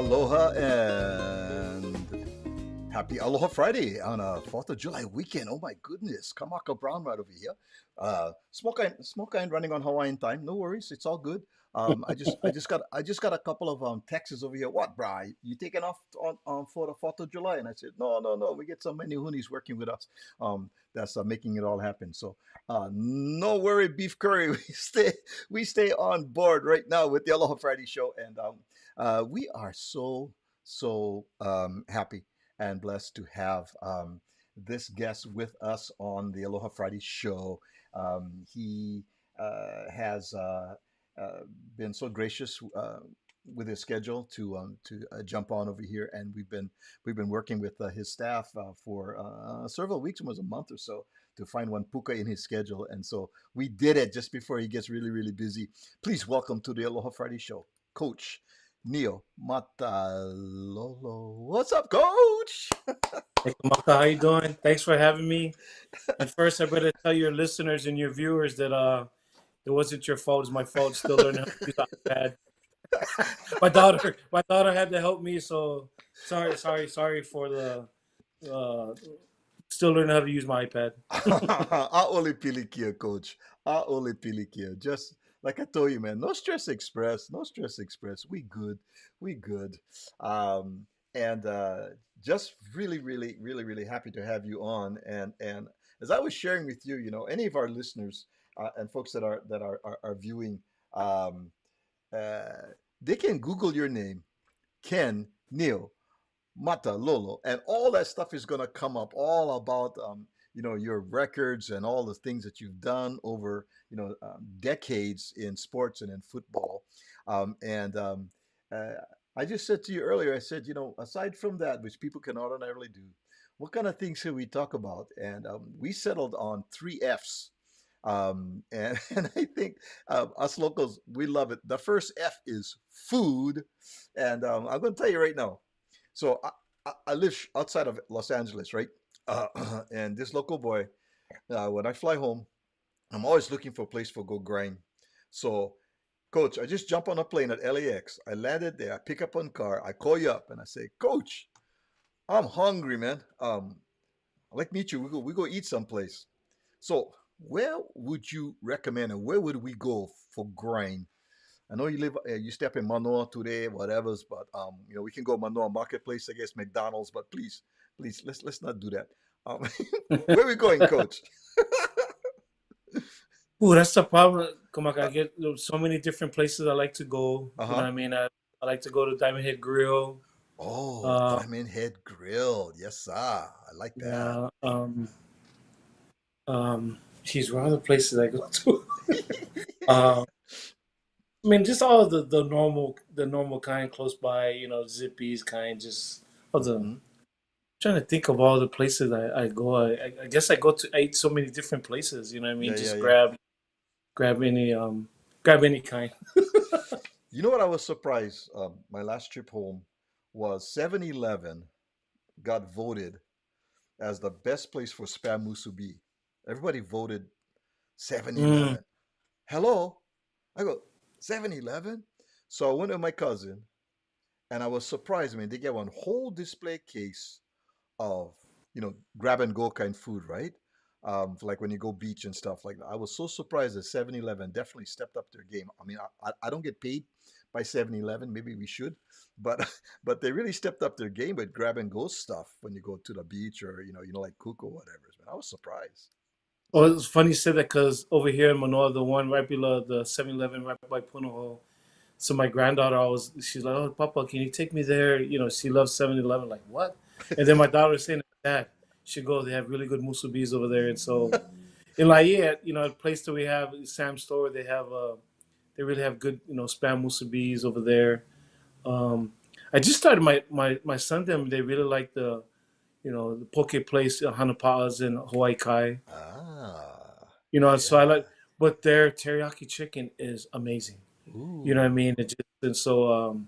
Aloha and happy Aloha Friday on a 4th of July weekend. Oh my goodness. Kamaka Brown right over here. Smoke kind running on Hawaiian time. No worries. It's all good. I just got a couple of texts over here. What, Bri? You taking off on for the 4th of July? And I said, no, no, no. We get so many hoonies working with us. That's making it all happen. So no worry, beef curry. We stay on board right now with the Aloha Friday show, and we are so happy and blessed to have this guest with us on the Aloha Friday show. He has uh, been so gracious with his schedule to jump on over here, and we've been working with his staff for several weeks, almost a month or so, to find one puka in his schedule, and so we did it just before he gets really really busy. Please welcome to the Aloha Friday show, Coach Niumatalolo. What's up, Coach? Hey, Kamaka, how you doing? Thanks for having me. And first, I better tell your listeners and your viewers that it wasn't your fault. It's my fault. Still learning how to use iPad. My daughter had to help me. So sorry for the uh, still learning how to use my iPad. Aole pilikia, Coach. Aole pilikia. Just like I told you, man. No stress express. No stress express. We good. We good. And just really, really, really, really happy to have you on. And as I was sharing with you, any of our listeners and folks that are viewing, um, uh, they can Google your name, Ken Neil Mata Lolo, and all that stuff is going to come up all about your records and all the things that you've done over decades in sports and in football. And uh, I just said to you earlier, I said, aside from that, which people can ordinarily do, what kind of things should we talk about? And we settled on three F's. And I think us locals, we love it. The first F is food. And I'm going to tell you right now. So I live outside of Los Angeles, right? And this local boy, when I fly home, I'm always looking for a place for go grind. So, Coach, I just jump on a plane at LAX. I landed there. I pick up one car. I call you up and I say, Coach, I'm hungry, man. I'd like to meet you. We go eat someplace. So, where would you recommend, and where would we go for grind? I know you step in Manoa today, whatever's, but we can go Manoa Marketplace, I guess McDonald's, but please, let's not do that. Um, where are we going, Coach? Ooh, that's the problem. Kamaka, I get so many different places I like to go. Uh You know huh. what I mean? I like to go to Diamond Head Grill. Oh, Uh, Diamond Head Grill. Yes, sir. I like that. yeah. Geez, what other places I go to? uh, I mean, just all of the normal kind close by, Zippy's kind, just all the Hmm. trying to think of all the places I go. I guess I eat so many different places, you know what I mean? Yeah, yeah, Just yeah. grab grab any kind. You know what I was surprised? My last trip home was 7-Eleven got voted as the best place for spam musubi. Everybody voted Mm. 7-Eleven. Hello? I go, 7-Eleven? So I went with my cousin and I was surprised. I mean, they get one whole display case of, grab and go kind food, right? For like when you go beach and stuff like that. I was so surprised that 7-Eleven definitely stepped up their game. I mean, I don't get paid by 7-Eleven. Maybe we should, but but they really stepped up their game with grab and go stuff when you go to the beach or like cook or whatever. Man, I was surprised. Well, it's funny you said that because over here in Manoa, the one right below the 7-Eleven right by Punahou. So my granddaughter always, she's like, "Oh, Papa, can you take me there?" She loves 7-Eleven. Like, what? And then my daughter was saying, "Dad, should go. They have really good musubis over there." And so in Laie, a place that we have, Sam's store, they really have good, spam musubis over there. Um, I just started my son them. They really like the poke place, Hanapa'as in Hawaii Kai. Ah, So I yeah. like, but their teriyaki chicken is amazing. You know what I Ooh. mean? And so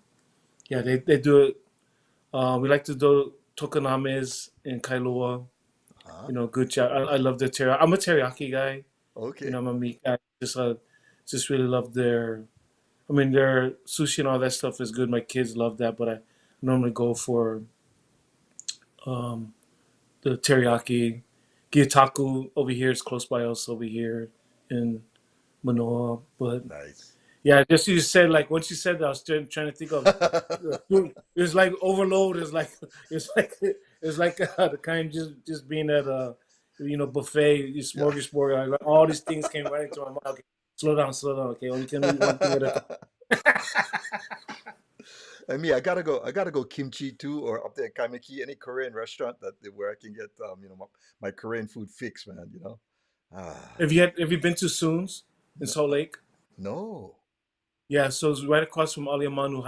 yeah, they do it. We like to do tokonames in Kailua. Huh? Good job. I love their teriyaki. I'm a teriyaki guy. Okay. I'm a meat guy. Just really love their. I mean, their sushi and all that stuff is good. My kids love that, but Normally go for um, the teriyaki. Gyutaku over here is close by us over here in Manoa. But Nice. yeah, just you said like once you said that, I was trying to think of food. It's like overload. It's like it's like the kind just being at a buffet, you Yeah. smorgasbord. Like, all these things came right into my mind. Okay, slow down, slow down. Okay, only can eat one thing at a time. And me, I gotta go kimchi too, or up there in Kaimeki, any Korean restaurant where I can get my Korean food fix, man. Ah, Have you been to Soon's in no, Salt Lake? no. Yeah, so it's right across from Aliamanu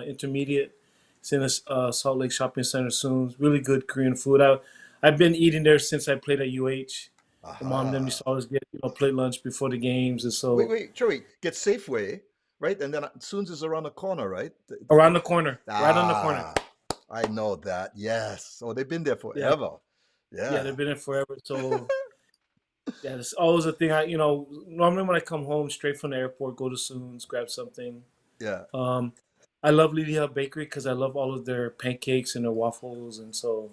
Intermediate. It's in a Salt Lake Shopping Center soon. Really good Korean food. I've been eating there since I played at UH. My mom and them used Aha. to always get plate lunch before the games, and Wait, so wait, Joey, get Safeway, right? And then Soon's is around the corner, right? around the corner, right on the corner. Ah, I know that. Yes. Oh, they've been there Yeah, forever. yeah, Yeah. they've been there forever. So yeah, it's always a thing. Normally when I come home straight from the airport, go to Soon's, grab something. Yeah. Um, I love Lydia Bakery because I love all of their pancakes and their waffles, and so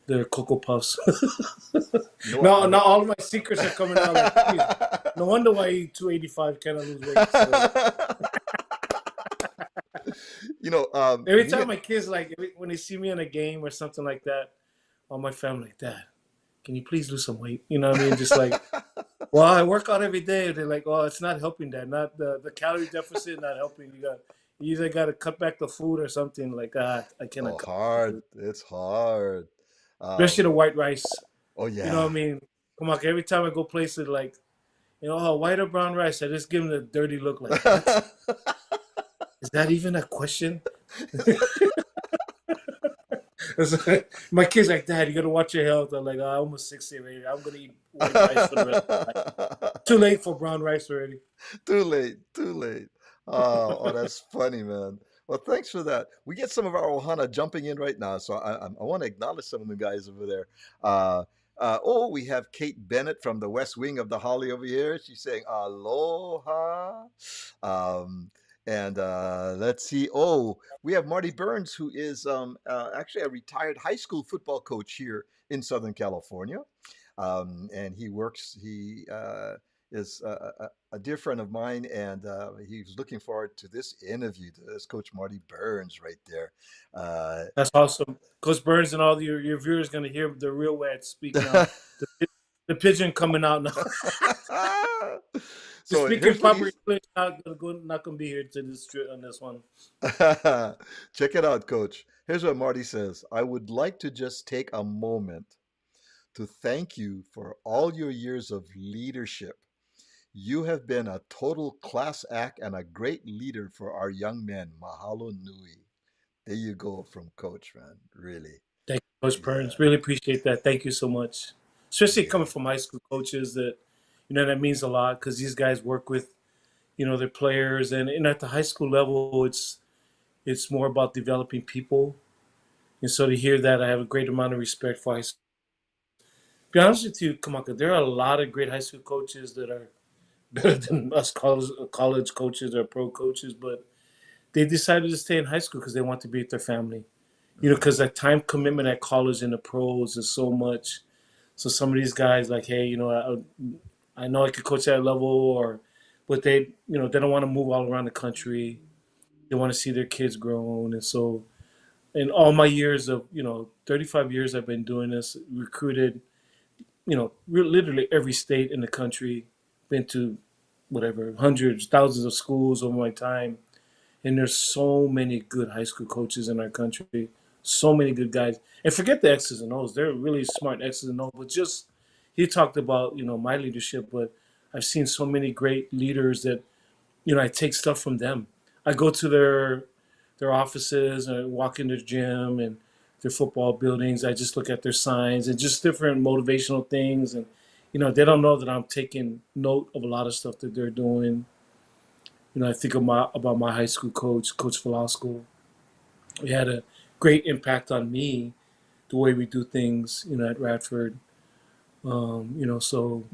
their cocoa puffs. You know what? No, not all of my secrets are coming out. Like, geez, no wonder why I eat 285 cannot lose weight. So every Me time and my kids when they see me in a game or something like that, all my family like, Dad, can you please lose some weight? You know what I mean? Just like, well, I work out every day. They're like, oh, it's not helping, Dad. Not the calorie deficit, not helping. You either got to cut back the food or something. Like, I cannot oh, cut back the hard. food, It's hard. especially the Um, white rice. oh You know yeah. what I mean? Come on, every time I go places like, oh, white or brown rice, I just give them the dirty look. Like, what? Is that even a question? My kids like, Dad, you gotta watch your health. I'm like, oh, I'm almost 60 already. I'm gonna eat white rice for the rest of my life. Too late for brown rice already. Too late, too late. Oh, that's funny, man. Well, thanks for that. We get some of our ohana jumping in right now, so I want to acknowledge some of the guys over there. Uh, we have Kate Bennett from the West Wing of the Holly over here. She's saying aloha. Um, and let's see. Oh, we have Marty Burns, who is actually a retired high school football coach here in Southern California. And he is a dear friend of mine, and he's looking forward to this interview. This Coach Marty Burns right there. Uh, That's awesome. Coach Burns and all your viewers gonna hear the real way speak now. The pigeon coming out now. Just so speaking here's what proper he's. English, not gonna be here to this on this one. Check it out, Coach. Here's what Marty says. I would like to just take a moment to thank you for all your years of leadership. You have been a total class act and a great leader for our young men. Mahalo nui. There you go from Coach, man. Really. Thank you, Coach Yeah. Burns. Really appreciate that. Thank you so much. Especially Yeah. coming from high school coaches, that means a lot because these guys work with their players, and at the high school level, it's more about developing people. And so to hear that, I have a great amount of respect for high school. To be honest with you, Kamaka, there are a lot of great high school coaches that are better than us college coaches or pro coaches, but they decided to stay in high school because they want to be with their family. Because Hmm. that time commitment at college and the pros is so much. So some of these guys, like, hey, I know I could coach at that level, but they don't want to move all around the country. They want to see their kids grown, and so in all my years of 35 years I've been doing this, recruited literally every state in the country, been to whatever hundreds, thousands of schools over my time, and there's so many good high school coaches in our country, so many good guys. And forget the X's and O's; they're really smart X's and O's. But just he talked about my leadership, but I've seen so many great leaders that I take stuff from them. I go to their offices, I walk in their gym and their football buildings. I just look at their signs and just different motivational things, and they don't know that I'm taking note of a lot of stuff that they're doing. I think about my high school coach, Coach Velasco. He had a great impact on me, the way we do things, at Radford. So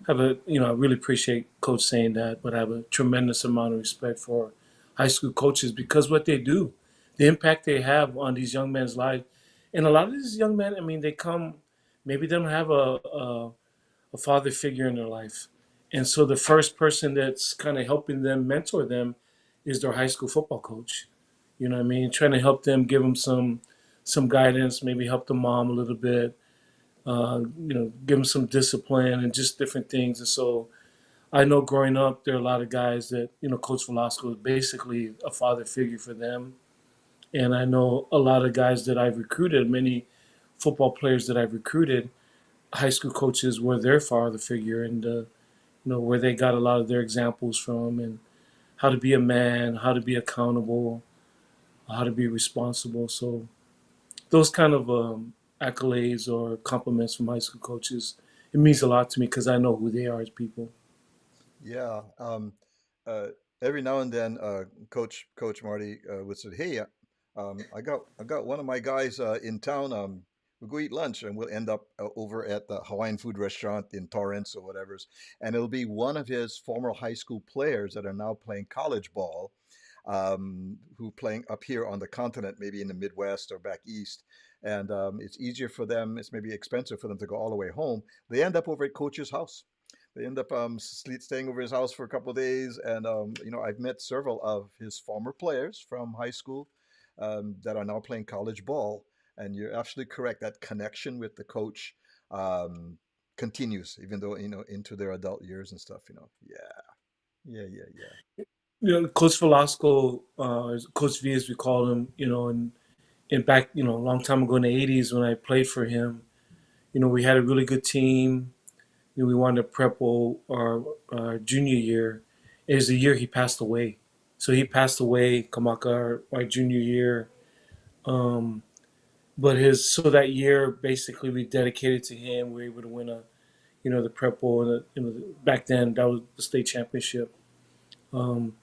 have I really appreciate Coach saying that, but I have a tremendous amount of respect for high school coaches because what they do, the impact they have on these young men's lives. And a lot of these young men, I mean, they come, maybe they don't have a father figure in their life. And so the first person that's kind of helping them, mentor them, is their high school football coach. You know what I mean? Trying to help them, give them some guidance, maybe help the mom a little bit, give them some discipline and just different things. And so I know growing up, there are a lot of guys that, Coach Velasco is basically a father figure for them. And I know a lot of guys that I've recruited, many football players that I've recruited, high school coaches were their father figure, and where they got a lot of their examples from, and how to be a man, how to be accountable, how to be responsible. So those kind of accolades or compliments from high school coaches, it means a lot to me because I know who they are as people. Yeah. Uh, every now and then, Coach Marty would say, "Hey, I got one of my guys in town. We'll go eat lunch, and we'll end up over at the Hawaiian food restaurant in Torrance or whatever. And it'll be one of his former high school players that are now playing college ball, who playing up here on the continent, maybe in the Midwest or back east. And it's easier for them. It's maybe expensive for them to go all the way home. They end up over at Coach's house. They end up staying over his house for a couple of days, and I've met several of his former players from high school that are now playing college ball. And you're absolutely correct. That connection with the coach um, continues, even though into their adult years and stuff. Yeah, yeah, yeah, yeah. Coach Velasco, Coach V as we call him, and back, a long time ago in the '80s when I played for him, we had a really good team. We won the prep bowl our junior year. It was the year he passed away. So he passed away, Kamaka, our junior year. Um, but that year basically we dedicated to him. We were able to win the prep bowl, and back then that was the state championship. Um,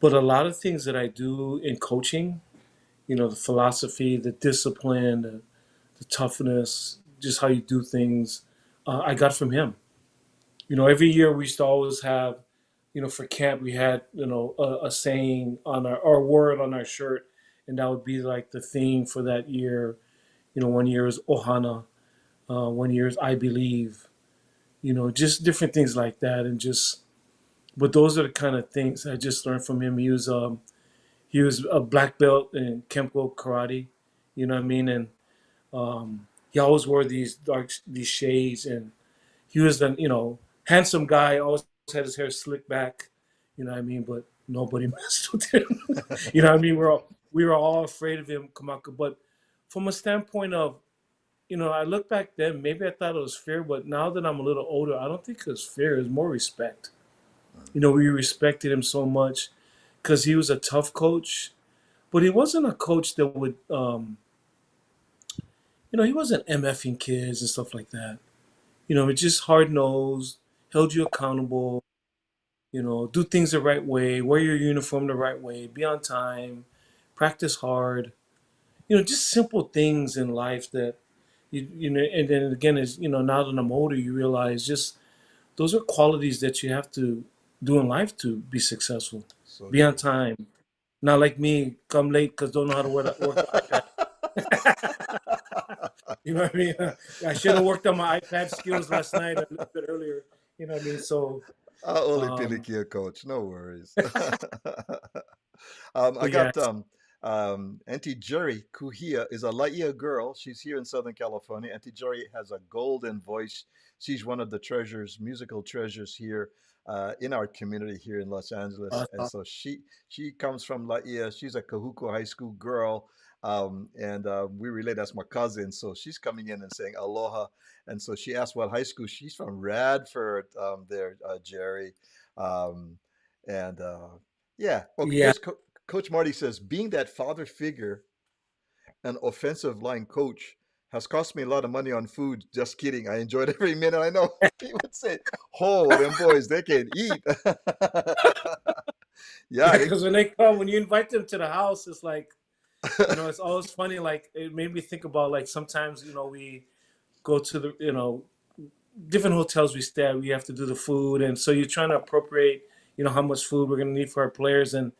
but a lot of things that I do in coaching, the philosophy, the discipline, the toughness, just how you do things, I got from him. Every year we used to always have, for camp we had, a saying on our word on our shirt, and that would be like the theme for that year. One year is ohana, one year is I believe, just different things like that, and just. But those are the kind of things I just learned from him. He was a black belt in Kempo karate, you know what I mean, and he always wore these shades, and he was the handsome guy, always had his hair slicked back, you know what I mean, but nobody messed with him. You know what I mean? We were all afraid of him, Kamaka. But from a standpoint of, I look back then, maybe I thought it was fear, but now that I'm a little older, I don't think it was fear, it was more respect. We respected him so much because he was a tough coach, but he wasn't a coach that would, he wasn't MFing kids and stuff like that. It's just hard nosed, held you accountable, do things the right way, wear your uniform the right way, be on time, practice hard. Just simple things in life that and then again, is now that I'm older, you realize just those are qualities that you have to do in life to be successful. So Be on true. time, not like me, come late because don't know how to work the iPad. You know what I mean? I should have worked on my iPad skills last night a little bit earlier. You know what I mean? So, Only um, Pilikia, coach. No worries. I but yeah, got Auntie Jerry Kuhia is a Laia girl. She's here in Southern California. Auntie Jerry has a golden voice. She's one of the treasures, musical treasures here in our community here in Los Angeles. And uh, so she comes from Laia. She's a Kahuku High School girl. And we relate as my cousin. So she's coming in and saying aloha. And so she asked what high school. She's from Radford, there, Jerry. Um, and yeah, okay, yeah, here's Coach Marty says, being that father figure and offensive line coach has cost me a lot of money on food. Just kidding. I enjoyed every minute. I know he would say, oh, them boys, they can eat. Yeah, yeah. they, Because when you invite them to the house, it's like, it's always funny. Like it made me think about like sometimes we go to the different hotels we stay at. We have to do the food, and so you're trying to appropriate how much food we're gonna need for our players, and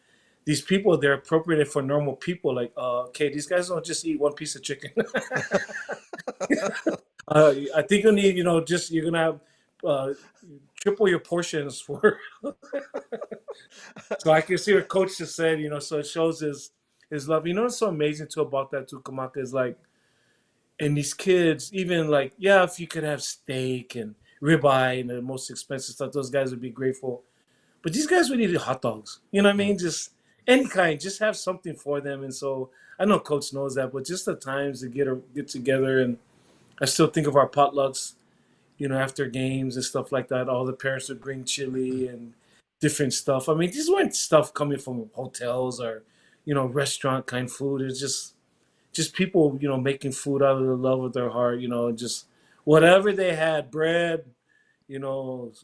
these people, they're appropriated for normal people. Like, okay, these guys don't just eat one piece of chicken. I think you need, just you're gonna have uh, triple your portions for. So I can see what coach just said. So it shows his love. What's so amazing too about that too, Kamaka, is like, and these kids, even like, yeah, if you could have steak and ribeye and the most expensive stuff, those guys would be grateful. But these guys would eat hot dogs. You know what I Mm. mean? Just any kind, just have something for them. And so I know coach knows that, but just the times to get together, and I still think of our potlucks, after games and stuff like that. All the parents would bring chili and different stuff. I mean, these weren't stuff coming from hotels or, restaurant kind food. It's just people, making food out of the love of their heart, just whatever they had, bread,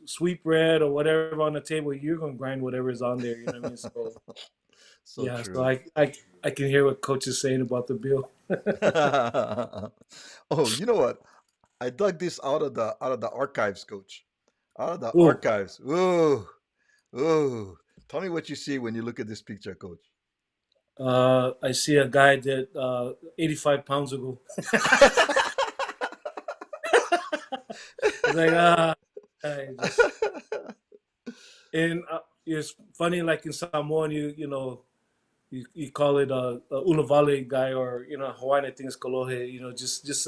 sweet bread or whatever on the table, you're gonna grind whatever's on there. You know what I mean? So So yeah, so true. I can hear what coach is saying about the bill. Oh, you know what? I dug this out of the archives, coach. Out of the Oh, archives. Ooh, ooh. Tell me what you see when you look at this picture, coach. I see a guy that 85 pounds ago. It's like I just and it's funny, like in Samoan, you call it a Ulavale guy, or Hawaiian, I think it's Kolohe. Just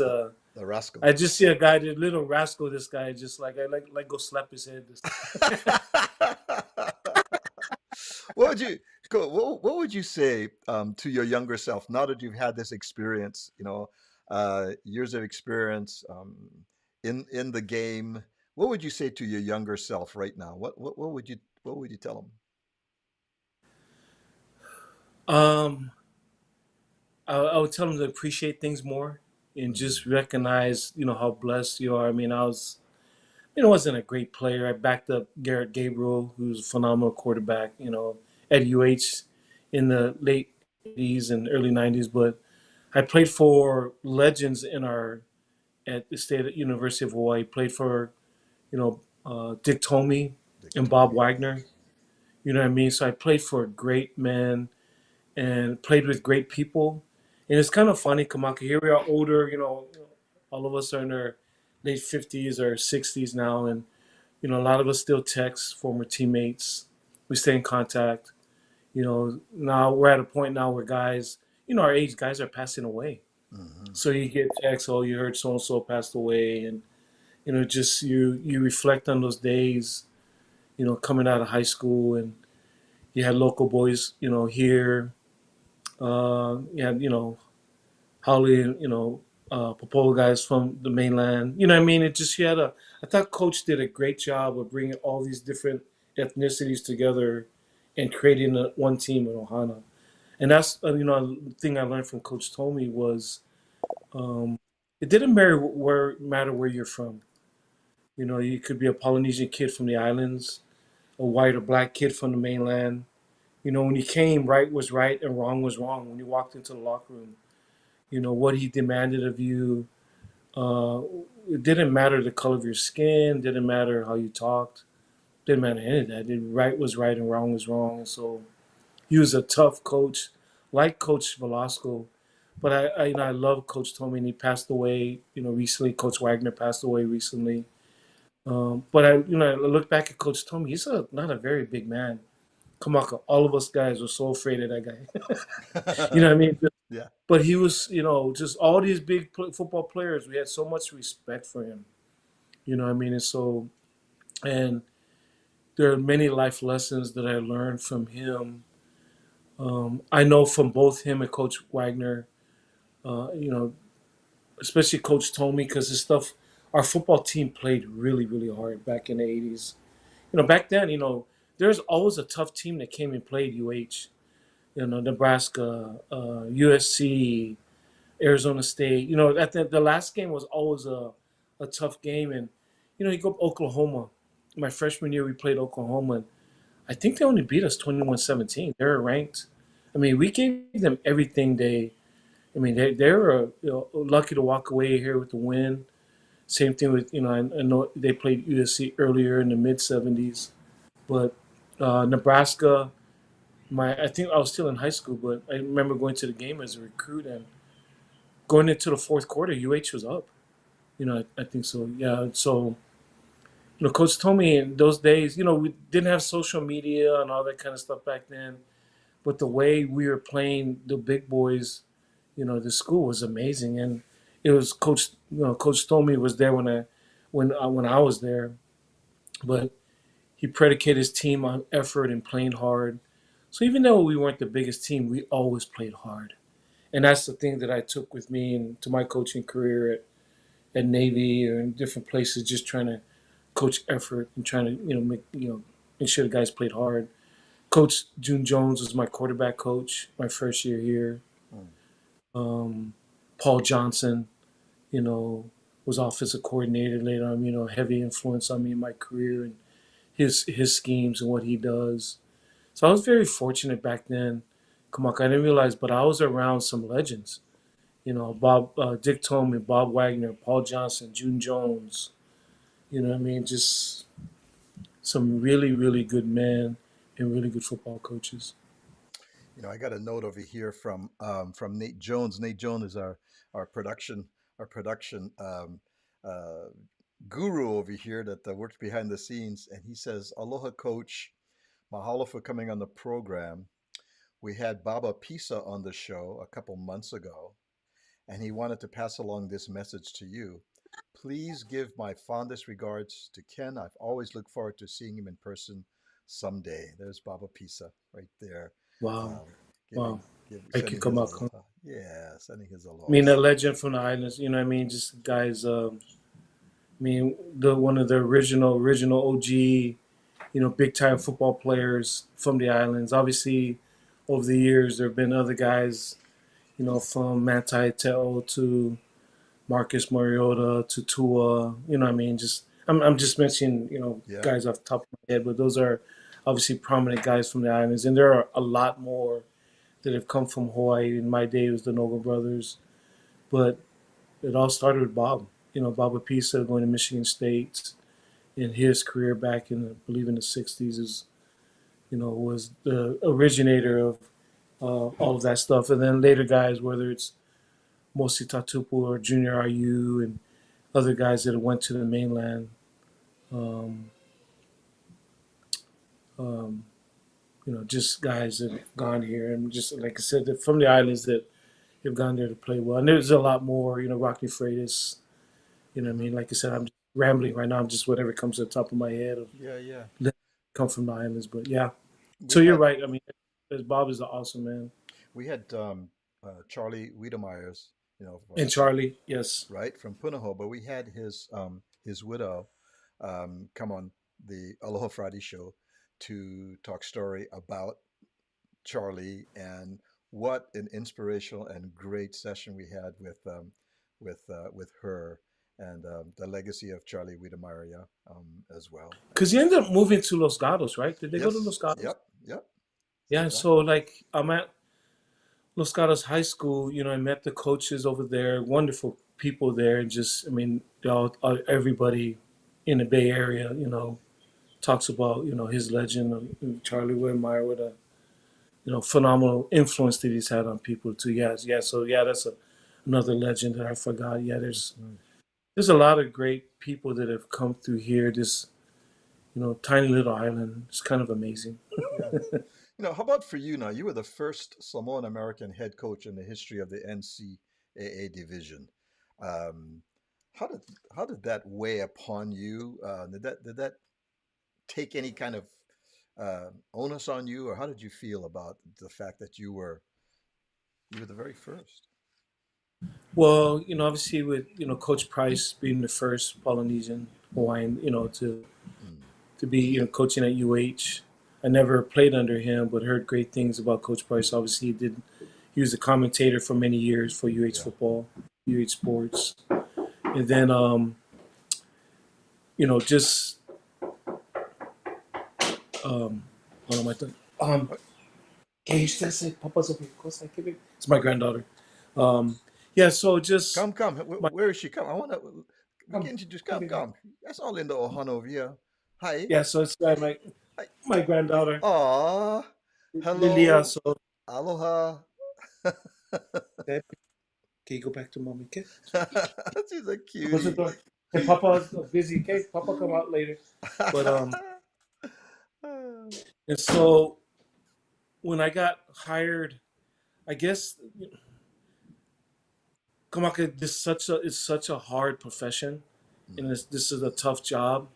The rascal. I just see a guy, the little rascal. This guy, just like I like go slap his head. What would you what would you say to your younger self now that you've had this experience? Years of experience in the game. What would you say to your younger self right now? What would you tell them? Um, I would tell him to appreciate things more and just recognize, how blessed you are. I mean, wasn't a great player. I backed up Garrett Gabriel, who's a phenomenal quarterback, at UH in the late 80s and early 90s. But I played for legends at the State University of Hawaii. Played for, Dick Tomey Dick and Bob Tomey. Wagner. You know what I mean? So I played for great men and played with great people. And it's kind of funny, Kamaka. Here we are older, all of us are in our late 50s or 60s now. And, a lot of us still text former teammates. We stay in contact. Now we're at a point now where guys, our age guys are passing away. Hmm. So you get texts, oh, you heard so and so passed away. And, just you reflect on those days, coming out of high school, and you had local boys, here. You had, Holly, Popola guys from the mainland. You know what I mean? It just, I thought Coach did a great job of bringing all these different ethnicities together and creating one team in Ohana. And that's, the thing I learned from Coach Tomey was um, it didn't matter where you're from. You could be a Polynesian kid from the islands, a white or black kid from the mainland. When you came, right was right and wrong was wrong. When you walked into the locker room, what he demanded of you. Uh, it didn't matter the color of your skin, didn't matter how you talked, didn't matter any of that. Right was right and wrong was wrong. And so he was a tough coach, like Coach Velasco. But I love Coach Tomey, and he passed away, recently. Coach Wagner passed away recently. But I look back at Coach Tomey. He's not a very big man. Kamaka, all of us guys were so afraid of that guy. You know what I mean? Yeah. But he was, just all these big football players. We had so much respect for him. You know what I mean? And there are many life lessons that I learned from him. I know from both him and Coach Wagner, you know, especially Coach Tomey, because his stuff, our football team played really, really hard back in the 80s. Back then, there's always a tough team that came and played UH. Nebraska, USC, Arizona State. At the last game was always a tough game. And, you go up Oklahoma. My freshman year, we played Oklahoma. And I think they only beat us 21-17. They were ranked. I mean, we gave them everything I mean, they were lucky to walk away here with the win. Same thing with, I know they played USC earlier in the mid 70s. But Nebraska, I think I was still in high school, but I remember going to the game as a recruit and going into the fourth quarter, UH was up. I think so. Yeah. So, Coach told me in those days, we didn't have social media and all that kind of stuff back then, but the way we were playing the big boys, the school was amazing. And it was Coach Tomey was there when I was there, but he predicated his team on effort and playing hard. So even though we weren't the biggest team, we always played hard. And that's the thing that I took with me into my coaching career at Navy or in different places, just trying to coach effort and trying to make sure the guys played hard. Coach June Jones was my quarterback coach my first year here. Mm. Paul Johnson, you know, was offensive coordinator later on. Heavy influence on me in my career and his schemes and what he does. So I was very fortunate back then. Come on, I didn't realize, but I was around some legends. Dick Tomey, Bob Wagner, Paul Johnson, June Jones. You know what I mean? Just some really, really good men and really good football coaches. I got a note over here from Nate Jones. Nate Jones is our production uh, guru over here that works behind the scenes, and he says, "Aloha, Coach. Mahalo for coming on the program. We had Baba Pisa on the show a couple months ago, and he wanted to pass along this message to you. Please give my fondest regards to Ken. I've always looked forward to seeing him in person someday." There's Baba Pisa right there, Wow. um, Wow. Thank you, sending his Kamaka. aloha. Yeah, sending his I aloha. mean, a So, legend from the islands. You know what I mean? Just guys. I mean, the one of the original OG. Big time football players from the islands. Obviously, over the years, there have been other guys. From Manti Te'o to Marcus Mariota to Tua. I mean, I'm just mentioning yeah, guys off the top of my head, but those are obviously prominent guys from the islands, and there are a lot more that have come from Hawaii. In my day, it was the Noble brothers, but it all started with Bob. Bob Apisa going to Michigan State in his career back in, I believe, in the '60s is was the originator of all of that stuff, and then later guys, whether it's Mosi Tatupu or Junior IU and other guys that went to the mainland. Um, um, just guys that have gone here and just like I said, they're from the islands that have gone there to play well. And there's a lot more. Rocky Freitas. What I hmm, mean, like I said, I'm just rambling right now. I'm just whatever comes to the top of my head of yeah, yeah. come from the islands. But yeah, We so you're had right. I mean, Bob is an awesome man, we had Charlie Wiedemeyer's, and Charlie, yes, right from Punahou, but we had his widow come on the Aloha Friday show to talk story about Charlie, and what an inspirational and great session we had with her, and the legacy of Charlie Wiedemeyer, yeah, as well. because he ended up moving to Los Gatos, right? Did they go to Yes, Los Gatos? yep, yep, Yeah, so exactly. like I'm at Los Gatos High School. I met the coaches over there, wonderful people there, and just I mean, everybody in the Bay Area, talks about his legend, Charlie Whitmire, with a phenomenal influence that he's had on people too. Yes, yeah. So yeah, that's another legend that I forgot. Yeah, Mhm. there's a lot of great people that have come through here. This tiny little island. It's kind of amazing. Yeah. How about for you now? You were the first Samoan American head coach in the history of the NCAA division. Um, how did how did that weigh upon you? Did that take any kind of onus on you, or how did you feel about the fact that you were the very first? Well, obviously with Coach Price being the first Polynesian Hawaiian, Mm, to be coaching at UH. I never played under him, but heard great things about Coach Price. Obviously, he was a commentator for many years for UH yeah. football, UH sports, and then just what am I doing? Uh, Can you still say Papa's over here? It's my granddaughter. Yeah, so just come. my Where is she? Come. I want to. We come, can introduce. come, Come, baby. come. That's all in the ohana over here. Hi. Yeah, so it's my Hi. my granddaughter. Aw. Lilia, Hello. so Aloha. okay, can you go back to mommy? Okay, She's a close the cutie. door. And Papa's busy. Okay, Papa come out later. But and so when I got hired, I guess Kamaka, this such a hard profession, and this is a tough job.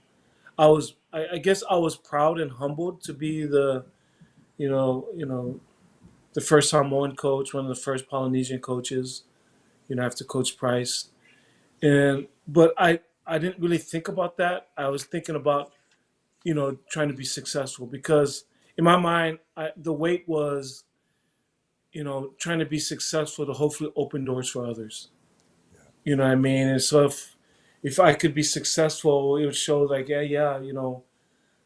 I guess I was proud and humbled to be the the first Samoan coach, one of the first Polynesian coaches, after Coach Price. But I didn't really think about that. I was thinking about, trying to be successful because in my mind, the weight was, trying to be successful to hopefully open doors for others. Yeah. You know what I mean? And so if I could be successful, it would show like, yeah,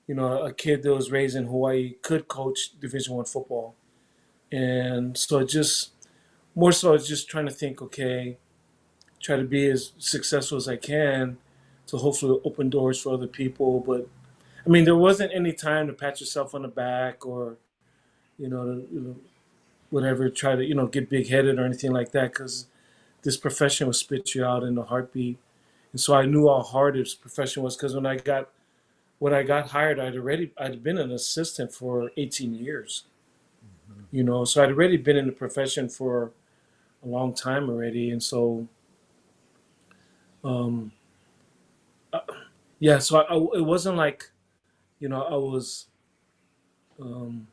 a kid that was raised in Hawaii could coach Division One football. And so it just more so, I was just trying to think, okay, try to be as successful as I can to hopefully open doors for other people. But I mean, there wasn't any time to pat yourself on the back or whatever, try to get big headed or anything like that, because this profession will spit you out in a heartbeat. And so I knew how hard this profession was because when I got hired, I'd been an assistant for 18 years. Mhm. So I'd already been in the profession for a long time already, and so um, uh, yeah. So it wasn't like I was um,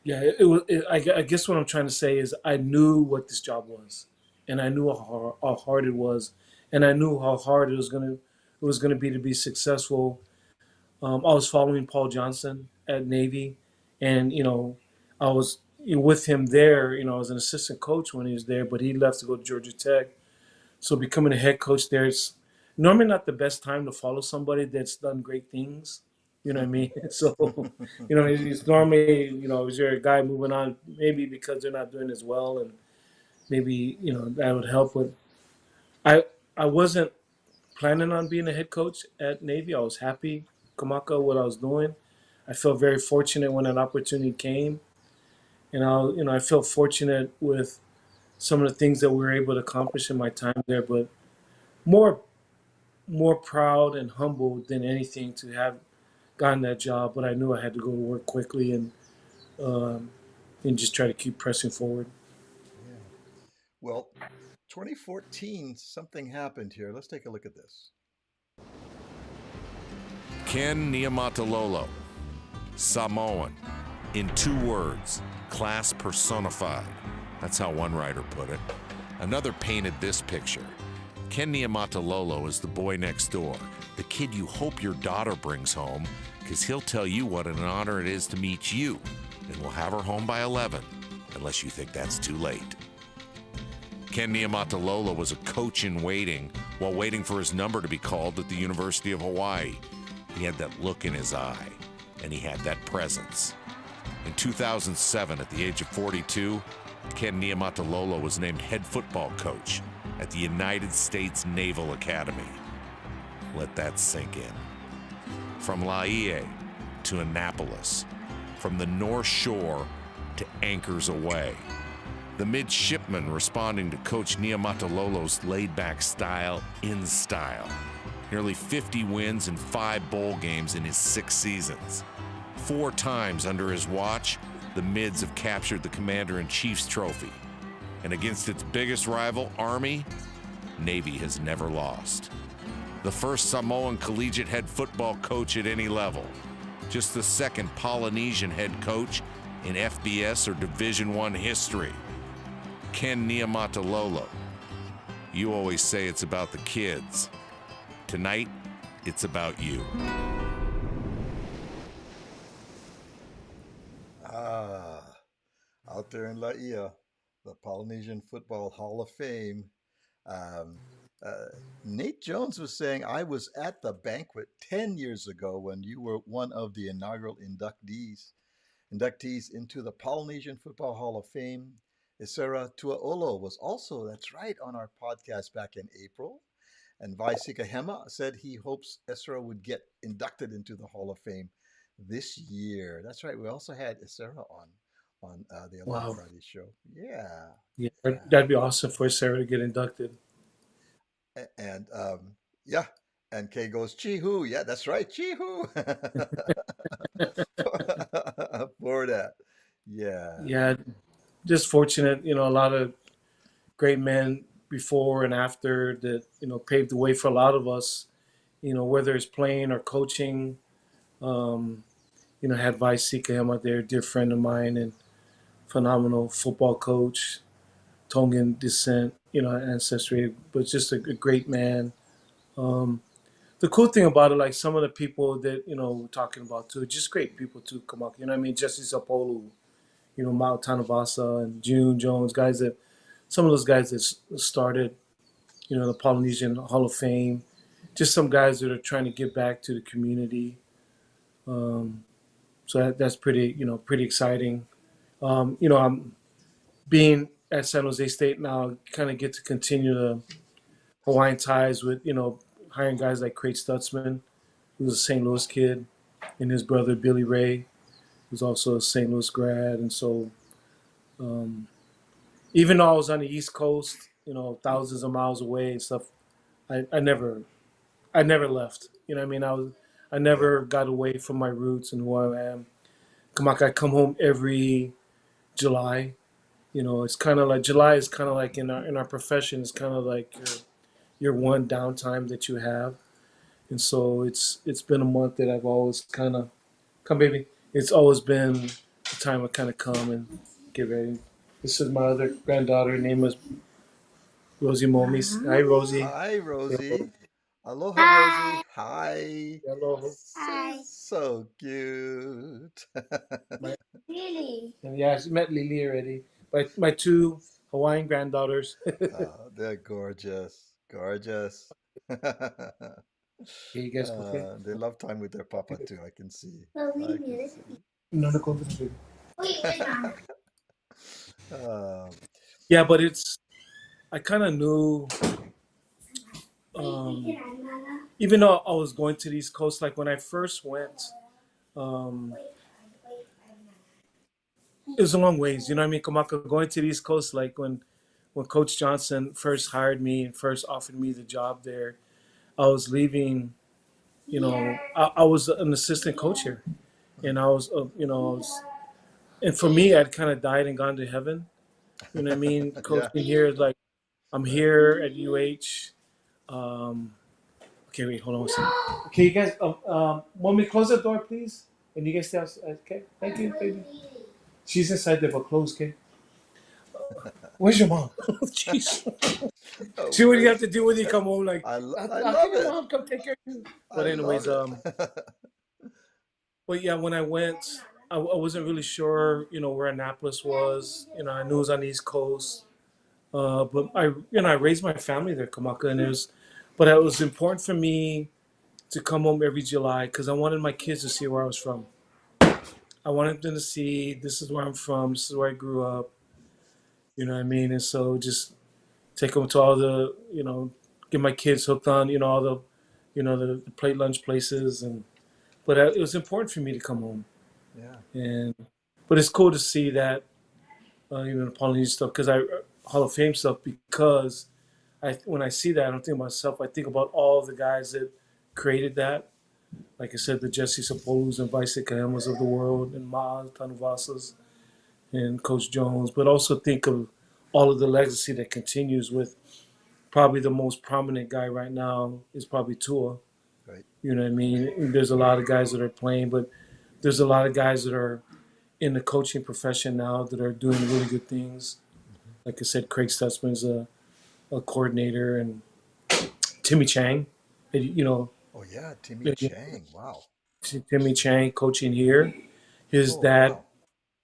yeah. It was. I guess what I'm trying to say is I knew what this job was, and I knew how hard it was, and I knew how hard it was gonna be to be successful. I was following Paul Johnson at Navy, and I was with him there. I was an assistant coach when he was there, but he left to go to Georgia Tech. So becoming a head coach there is normally not the best time to follow somebody that's done great things. You know what I mean? So, it's normally, is there a guy moving on maybe because they're not doing as well, and maybe that would help with. I I wasn't planning on being a head coach at Navy. I was happy, Kamaka, what I was doing. I felt very fortunate when an opportunity came, and I felt fortunate with some of the things that we were able to accomplish in my time there. But more more proud and humbled than anything to have gotten that job. But I knew I had to go to work quickly um, and just try to keep pressing forward. Yeah. Well, 2014, something happened here. Let's take a look at this. Ken Niumatalolo, Samoan. In 2 words, class personified. That's how one writer put it. Another painted this picture. Ken Niumatalolo is the boy next door, the kid you hope your daughter brings home, because he'll tell you what an honor it is to meet you, and we'll have her home by 11, unless you think that's too late. Ken Niumatalolo was a coach in waiting while waiting for his number to be called at the University of Hawaii. He had that look in his eye, and he had that presence. In 2007, at the age of 42, Ken Niumatalolo was named head football coach at the United States Naval Academy. Let that sink in. From Laie to Annapolis, from the North Shore to anchors away. The midshipman responding to Coach Niumatalolo's laid-back style in style. Nearly 50 wins and 5 bowl games in his 6 seasons. 4 times under his watch, the Mids have captured the Commander-in-Chief's trophy. And against its biggest rival, Army, Navy has never lost. The first Samoan collegiate head football coach at any level. Just the second Polynesian head coach in FBS or Division I history. Ken Niumatalolo. You always say it's about the kids. Tonight, it's about you. Ah, out there in Laia, the Polynesian Football Hall of Fame. Um, uh, Nate Jones was saying, I was at the banquet 10 years ago when you were one of the inaugural inductees into the Polynesian Football Hall of Fame. Isera Tuaolo was also, that's right, on our podcast back in April. And Vai Sikahema said he hopes Esra would get inducted into the Hall of Fame. this year. That's right. We also had Sarah on the Aloha Wow. Friday show. Yeah, Yeah, yeah. that'd be awesome for Sarah to get inducted. And yeah, and Kay goes, "Chee hoo." Yeah, that's right, chee hoo. For that. Yeah. Yeah, just fortunate, a lot of great men before and after that, paved the way for a lot of us, whether it's playing or coaching. Um, had Vice him out there, dear friend of mine and phenomenal football coach, Tongan descent, ancestry, but just a great man. Um, the cool thing about it, like some of the people that, we're talking about too, just great people to come up. You know what I mean? Jesse Sapolu, Mao Tanavasa and June Jones, guys that, some of those guys that started, the Polynesian Hall of Fame, just some guys that are trying to give back to the community. Um, so that's pretty, pretty exciting. I'm being at San Jose State now, kind of get to continue the Hawaiian ties with, hiring guys like Craig Stutzman, who's a St. Louis kid, and his brother Billy Ray, who's also a St. Louis grad. And so, um, even though I was on the East Coast, thousands of miles away and stuff, I never left. You know what I mean? I Yeah. never got away from my roots and who I am. I come home every July. It's kind of like July is kind of like in our profession, it's kind of like your one downtime that you have. And so it's been a month that I've always kind of come, baby. It's always been the time I kind of come and get ready. This is my other granddaughter. Her name is Rosie Momis. Hi, Rosie. Hi, Hello. Rosie. Aloha, Rosie. Hi. Hello. So, so cute. My, and yeah, I met Lily already. My two Hawaiian granddaughters. Oh, they're gorgeous. Gorgeous. Okay, you guys okay? They love time with their papa too. I can see. I can No, see. no, go baby. Um, Yeah, but I kind of knew, um, even though I was going to the East Coast, like when I first went, um, it was a long ways. You know what I mean? Kamaka, going to the East Coast, like when Coach Johnson first hired me and first offered me the job there, I was leaving. I was an assistant coach here, and I was, and for me, I'd kind of died and gone to heaven. You know what I mean? yeah, Coaching here, like I'm right. here at UH. Um, okay, wait, hold on one second. Okay, you guys, want me to close the door, please? And you guys stay outside. Okay, thank you, baby. She's inside there, but close, okay? Where's your mom? Jeez. Oh, See what you have where's to do when you come home. Like, I how can love your it. mom come take care of you? I But love anyways, it. but yeah, when I went, I wasn't really sure, where Annapolis was. I knew it was on the East Coast. But I raised my family there, Kamaka, and but it was important for me to come home every July because I wanted my kids to see where I was from. I wanted them to see this is where I'm from, this is where I grew up. You know what I mean? And so just take them to all the, get my kids hooked on, all the, the plate lunch places, and but it was important for me to come home, Yeah. and but it's cool to see that, the Polynesian stuff because I Hall of Fame stuff because when I see that I don't think of myself. I think about all the guys that created that. Like I said, the Jesse Sapolus and Vice Kaemas of the world, and Ma Tanuvasas and Coach Jones, but also think of all of the legacy that continues with probably the most prominent guy right now is probably Tua. Right. You know what I mean? There's a lot of guys that are playing, but there's a lot of guys that are in the coaching profession now that are doing really good things. Hmm. Like I said, Craig Stutzman's a coordinator, and Timmy Chang, Oh yeah, Timmy Chang. Wow. Timmy Chang coaching here. His Oh dad, wow.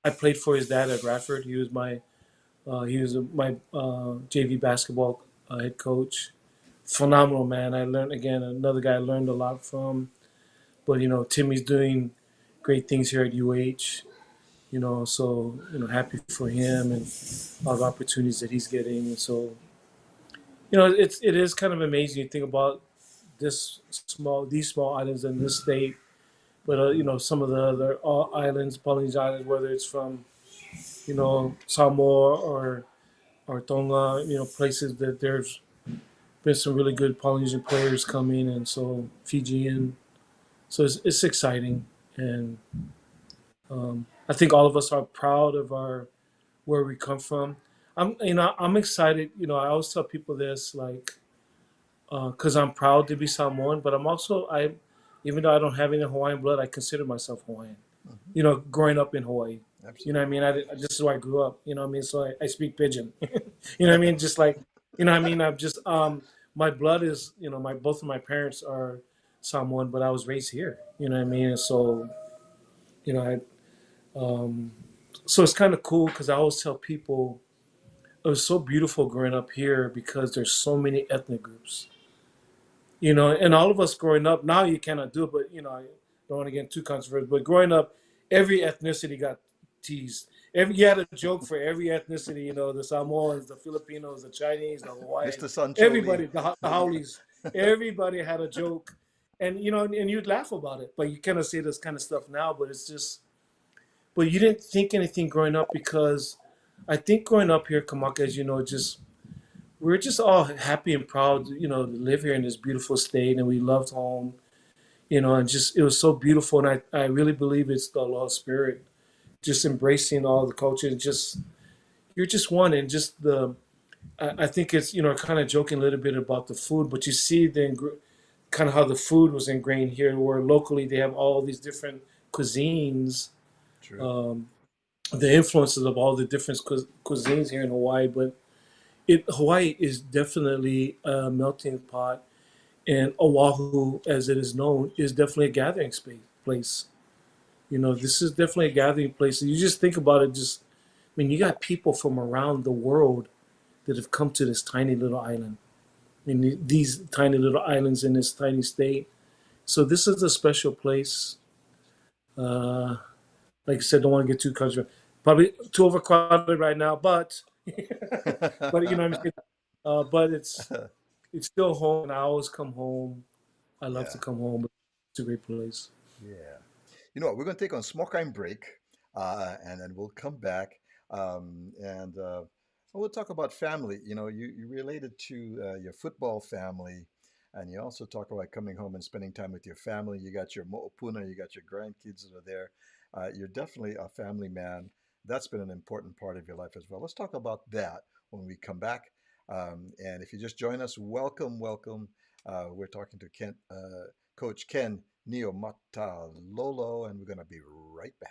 I played for his dad at Radford. He was my JV basketball head coach. Phenomenal man. I learned again another guy I learned a lot from. But Timmy's doing great things here at UH. So happy for him and all the opportunities that he's getting. And so it is kind of amazing. You think about these small islands in this state But some of the other islands, Polynesian islands, whether it's from Samoa or Tonga, places that there's been some really good Polynesian players coming, and so Fijian. So it's exciting, and I think all of us are proud of our where we come from. I'm excited. I always tell people this, like, because I'm proud to be Samoan, but even though I don't have any Hawaiian blood, I consider myself Hawaiian. Hmm. Growing up in Hawaii. You know what I Absolutely. mean? This is where I grew up. You know what I mean? So I speak pidgin. You know what I mean? Just like, you know what I mean? I'm just, my blood is, both of my parents are Samoan, but I was raised here. You know what I mean? And so, you know, um, so it's kind of cool because I always tell people it was so beautiful growing up here because there's so many ethnic groups. And all of us growing up, now you cannot do it, but I don't want to get too controversial, but growing up, every ethnicity got teased. You had a joke for every ethnicity, the Samoans, the Filipinos, the Chinese, the Mr. Hawaiians, Sancho Lee. everybody, the Haoles, everybody had a joke. And you'd laugh about it, but you kind of say this kind of stuff now, but it's just, but you didn't think anything growing up because I think growing up here, Kamaka, as you know, just we are just all happy and proud, to live here in this beautiful state, and we loved home, and just it was so beautiful, and I really believe it's the Aloha spirit, just embracing all the culture, and just you're just one, and just I think it's kind of joking a little bit about the food, but you see kind of how the food was ingrained here, where locally they have all these different cuisines, True. um, the influences of all the different cuisines here in Hawaii, but Hawaii is definitely a melting pot, and Oahu, as it is known, is definitely a gathering place. True. This is definitely a gathering place. And you just think about it. You got people from around the world that have come to this tiny little island. These tiny little islands in this tiny state. So this is a special place. Uh, like I said, don't want to get too controversial. Probably too overcrowded right now, but but you know what I'm saying. But it's still home. And I always come home. I love to Yeah. come home. It's a great place. Yeah. You know what? We're going to take on a small time break, and then we'll come back, and we'll talk about family. You related to your football family, and you also talk about coming home and spending time with your family. You got your mo'opuna, you got your grandkids that are there. You're definitely a family man. That's been an important part of your life as well. Let's talk about that when we come back. And if you just join us, welcome, welcome. We're talking to Coach Ken Niumatalolo, and we're going to be right back.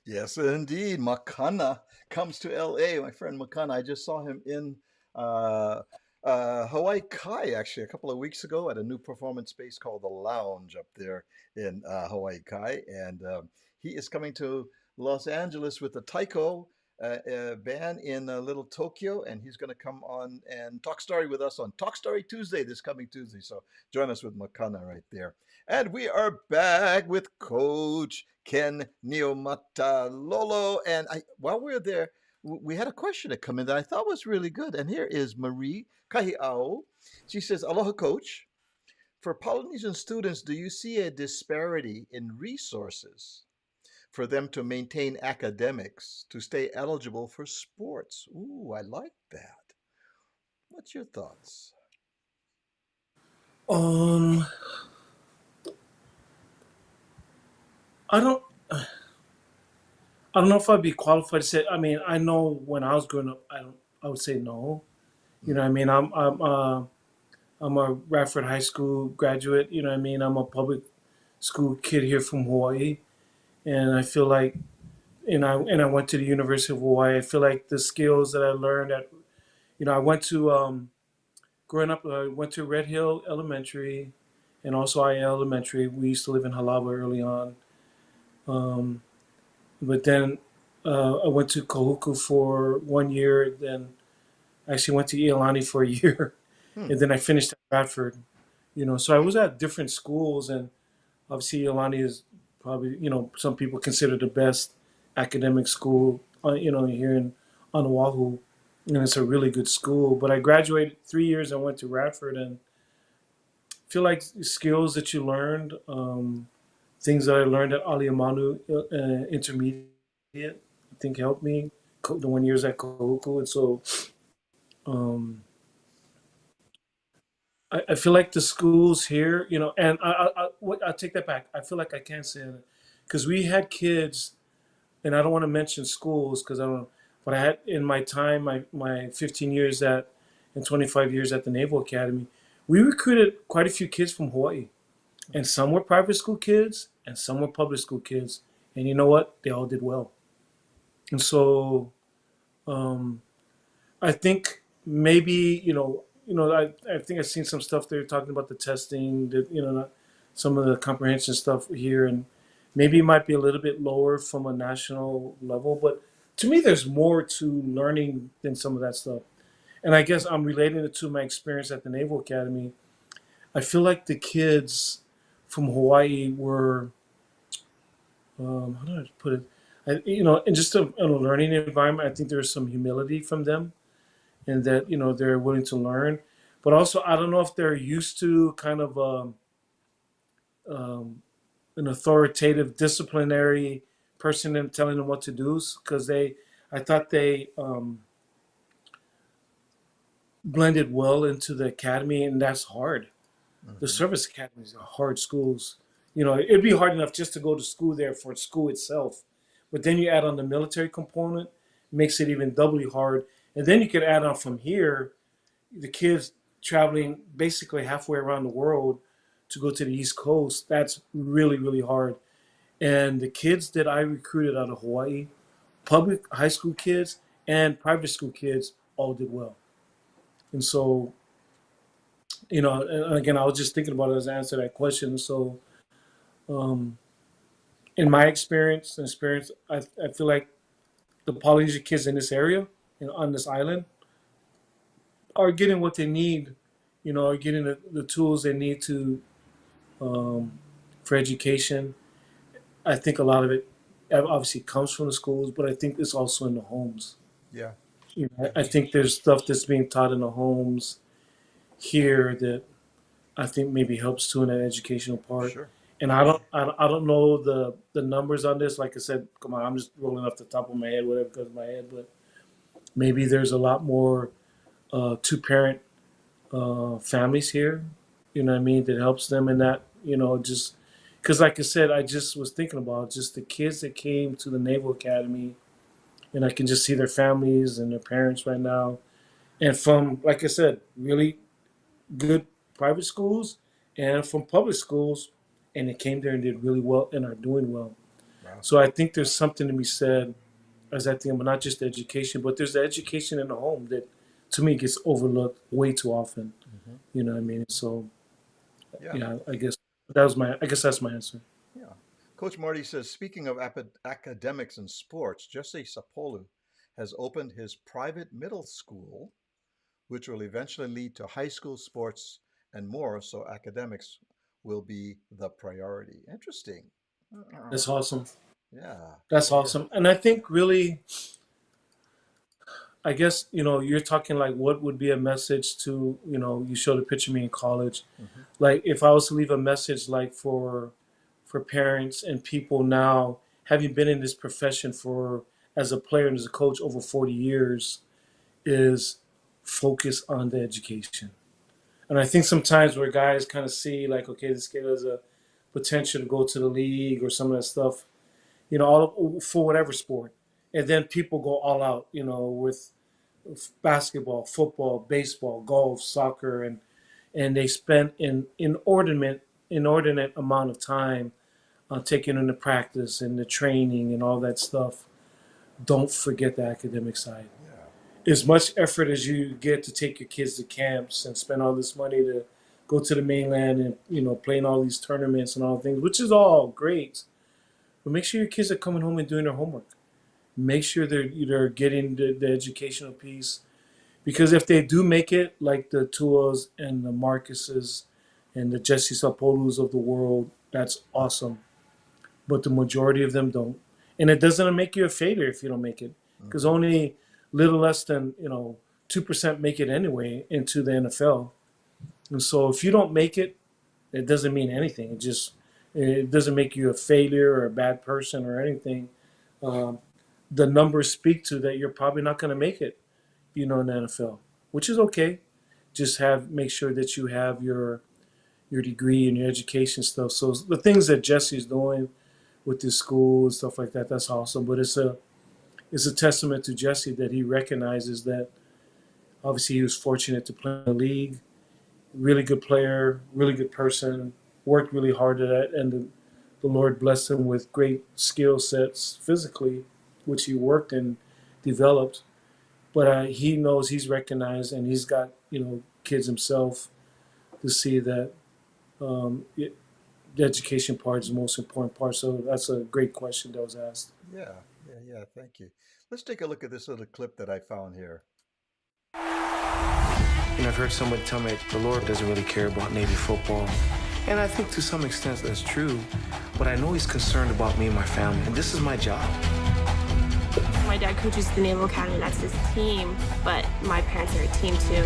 Yes, indeed. Makana comes to LA. My friend Makana, I just saw him in uh, Hawaii Kai actually a couple of weeks ago at a new performance space called the Lounge up there in Hawaii Kai. And he is coming to Los Angeles with the Taiko band in Little Tokyo. And he's going to come on and talk story with us on Talk Story Tuesday this coming Tuesday. So join us with Makana right there. And we are back with Coach Ken Niumatalolo. And while we're there, we had a question that come in that I thought was really good. And here is Marie Kahiao. She says, Aloha, Coach. For Polynesian students, do you see a disparity in resources for them to maintain academics to stay eligible for sports? Ooh, I like that. What's your thoughts? Um, I don't. I don't know if I'd be qualified to say. I mean, I know when I was growing up, I don't. I would say no. You know, what I Mm-hmm. mean, I'm a Radford High School graduate. You know, what I mean, I'm a public school kid here from Hawaii, and I feel like, and I went to the University of Hawaii. I feel like the skills that I learned at, I went to growing up. I went to Red Hill Elementary, and also I Elementary. We used to live in Halawa early on. Um, But then I went to Kahuku for 1 year. Then I actually went to Iolani for a year, Hmm. and then I finished at Bradford. So I was at different schools, and obviously Iolani is probably some people consider the best academic school here in on Oahu, and it's a really good school. But I graduated 3 years and went to Radford, and feel like skills that you learned, things that I learned at Aliamanu Intermediate, I think helped me the 1 years at Kahuku. And so um, I feel like the schools here, and I take that back. I feel like I can't say that because we had kids, and I don't want to mention schools because I don't, but I had in my time, my 15 years and 25 years at the Naval Academy, we recruited quite a few kids from Hawaii. And some were private school kids and some were public school kids. And you know what? They all did well. And so um, I think maybe I think I've seen some stuff there talking about the testing, that some of the comprehension stuff here, and maybe it might be a little bit lower from a national level. But to me, there's more to learning than some of that stuff. And I guess I'm relating it to my experience at the Naval Academy. I feel like the kids from Hawaii were, how do I put it? In just in a learning environment, I think there's some humility from them, and that they're willing to learn. But also, I don't know if they're used to kind of um, an authoritative, disciplinary person and telling them what to do, because I thought they blended well into the academy, and that's hard. The Mm-hmm. service academies are hard schools. It'd be hard enough just to go to school there for school itself, but then you add on the military component, makes it even doubly hard. And then you could add on from here, the kids traveling basically halfway around the world to go to the East Coast. That's really, really hard. And the kids that I recruited out of Hawaii, public high school kids and private school kids, all did well. And so, and again, I was just thinking about it as I answered that question. So, um, in my experience, I feel like the Polynesian kids in this area, on this island, are getting what they need. Are getting the tools they need to um, for education. I think a lot of it obviously comes from the schools, but I think it's also in the homes. Yeah. I Yeah. I think there's stuff that's being taught in the homes here that I think maybe helps too in that educational part. Sure. And I don't know the numbers on this. Like I said, come on, I'm just rolling off the top of my head, whatever comes to my head. But maybe there's a lot more two parent families here. You know what I mean? That helps them in that. Just because, like I said, I just was thinking about just the kids that came to the Naval Academy, and I can just see their families and their parents right now. And from, like I said, really good private schools and from public schools, and they came there and did really well and are doing well. Yeah. So I think there's something to be said as I think about not just education, but there's the education in the home that to me gets overlooked way too often. Hmm. You know what I mean? So Yeah. yeah, I guess that's my answer. Yeah. Coach Marty says, speaking of academics and sports, Jesse Sapolu has opened his private middle school, which will eventually lead to high school sports and more. So academics will be the priority. Interesting. That's awesome. Yeah. That's Yeah. awesome. And I think really, I guess, you're talking like what would be a message to, you showed a picture of me in college. Hmm. Like if I was to leave a message like for parents and people now, having been in this profession for as a player and as a coach over 40 years, is focus on the education. And I think sometimes where guys kind of see like, okay, this kid has a potential to go to the league or some of that stuff, all for whatever sport. And then people go all out, with basketball, football, baseball, golf, soccer, and they spend an inordinate amount of time on taking them to practice and the training and all that stuff. Don't forget the academic side. Yeah. As much effort as you get to take your kids to camps and spend all this money to go to the mainland and play in all these tournaments and all things, which is all great, but make sure your kids are coming home and doing their homework. Make sure they're getting the educational piece. Because if they do make it, like the Tuas and the Marcuses and the Jesse Sapolus of the world, that's awesome. But the majority of them don't. And it doesn't make you a failure if you don't make it. Because Hmm. only little less than, 2% make it anyway into the NFL. And so if you don't make it, it doesn't mean anything. It doesn't make you a failure or a bad person or anything. Um, the numbers speak to that you're probably not going to make it, in the NFL, which is okay. Just make sure that you have your degree and your education stuff. So the things that Jesse's doing with his school and stuff like that, that's awesome. But it's a testament to Jesse that he recognizes that obviously he was fortunate to play in the league, really good player, really good person, worked really hard at it, and the Lord blessed him with great skill sets physically, which he worked and developed. But he knows he's recognized, and he's got kids himself to see that the education part is the most important part. So that's a great question that was asked. Yeah. Yeah. Yeah. Thank you. Let's take a look at this little clip that I found here. And I've heard somebody tell me the Lord doesn't really care about Navy football. And I think to some extent that's true, but I know He's concerned about me and my family, and this is my job. My dad coaches the Naval Academy, that's his team, but my parents are a team too.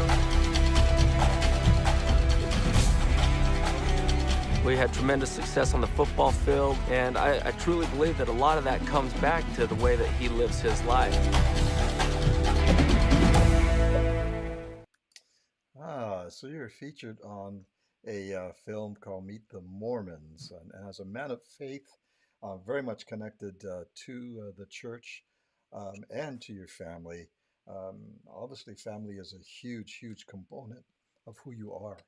We had tremendous success on the football field, and I truly believe that a lot of that comes back to the way that he lives his life. So you're featured on a film called Meet the Mormons, and as a man of faith, very much connected to the church and to your family. Obviously, family is a huge, huge component of who you are.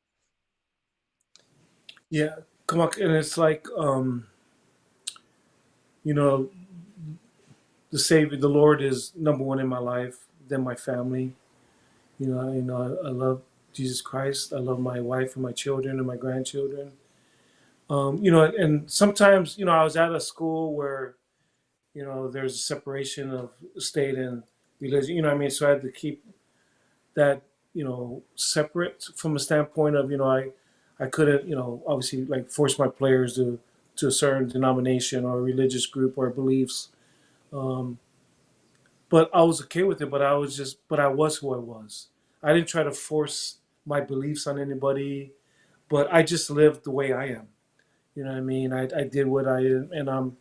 Yeah, come on, and it's like you know, the Savior, the Lord is number one in my life, then my family. I love Jesus Christ. I love my wife and my children and my grandchildren. And sometimes, I was at a school where, there's a separation of state and religion, you know what I mean? So I had to keep that, separate from a standpoint of, I couldn't, obviously like force my players to a certain denomination or a religious group or beliefs. Um, but I was okay with it, but I was who I was. I didn't try to force my beliefs on anybody, but I just lived the way I am. You know what I mean? I did what I and um,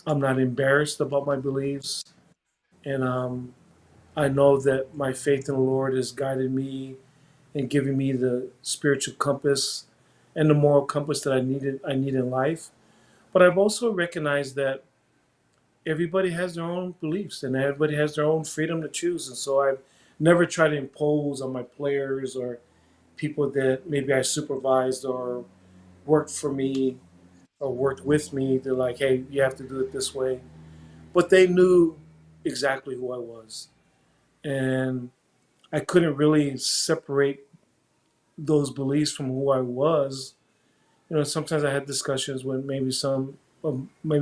I'm not embarrassed about my beliefs, and I know that my faith in the Lord has guided me and given me the spiritual compass and the moral compass that I need in life. But I've also recognized that everybody has their own beliefs and everybody has their own freedom to choose, and so I've never tried to impose on my players or people that maybe I supervised or worked for me or worked with me. They're like, hey, you have to do it this way. But they knew exactly who I was. And I couldn't really separate those beliefs from who I was. Sometimes I had discussions with maybe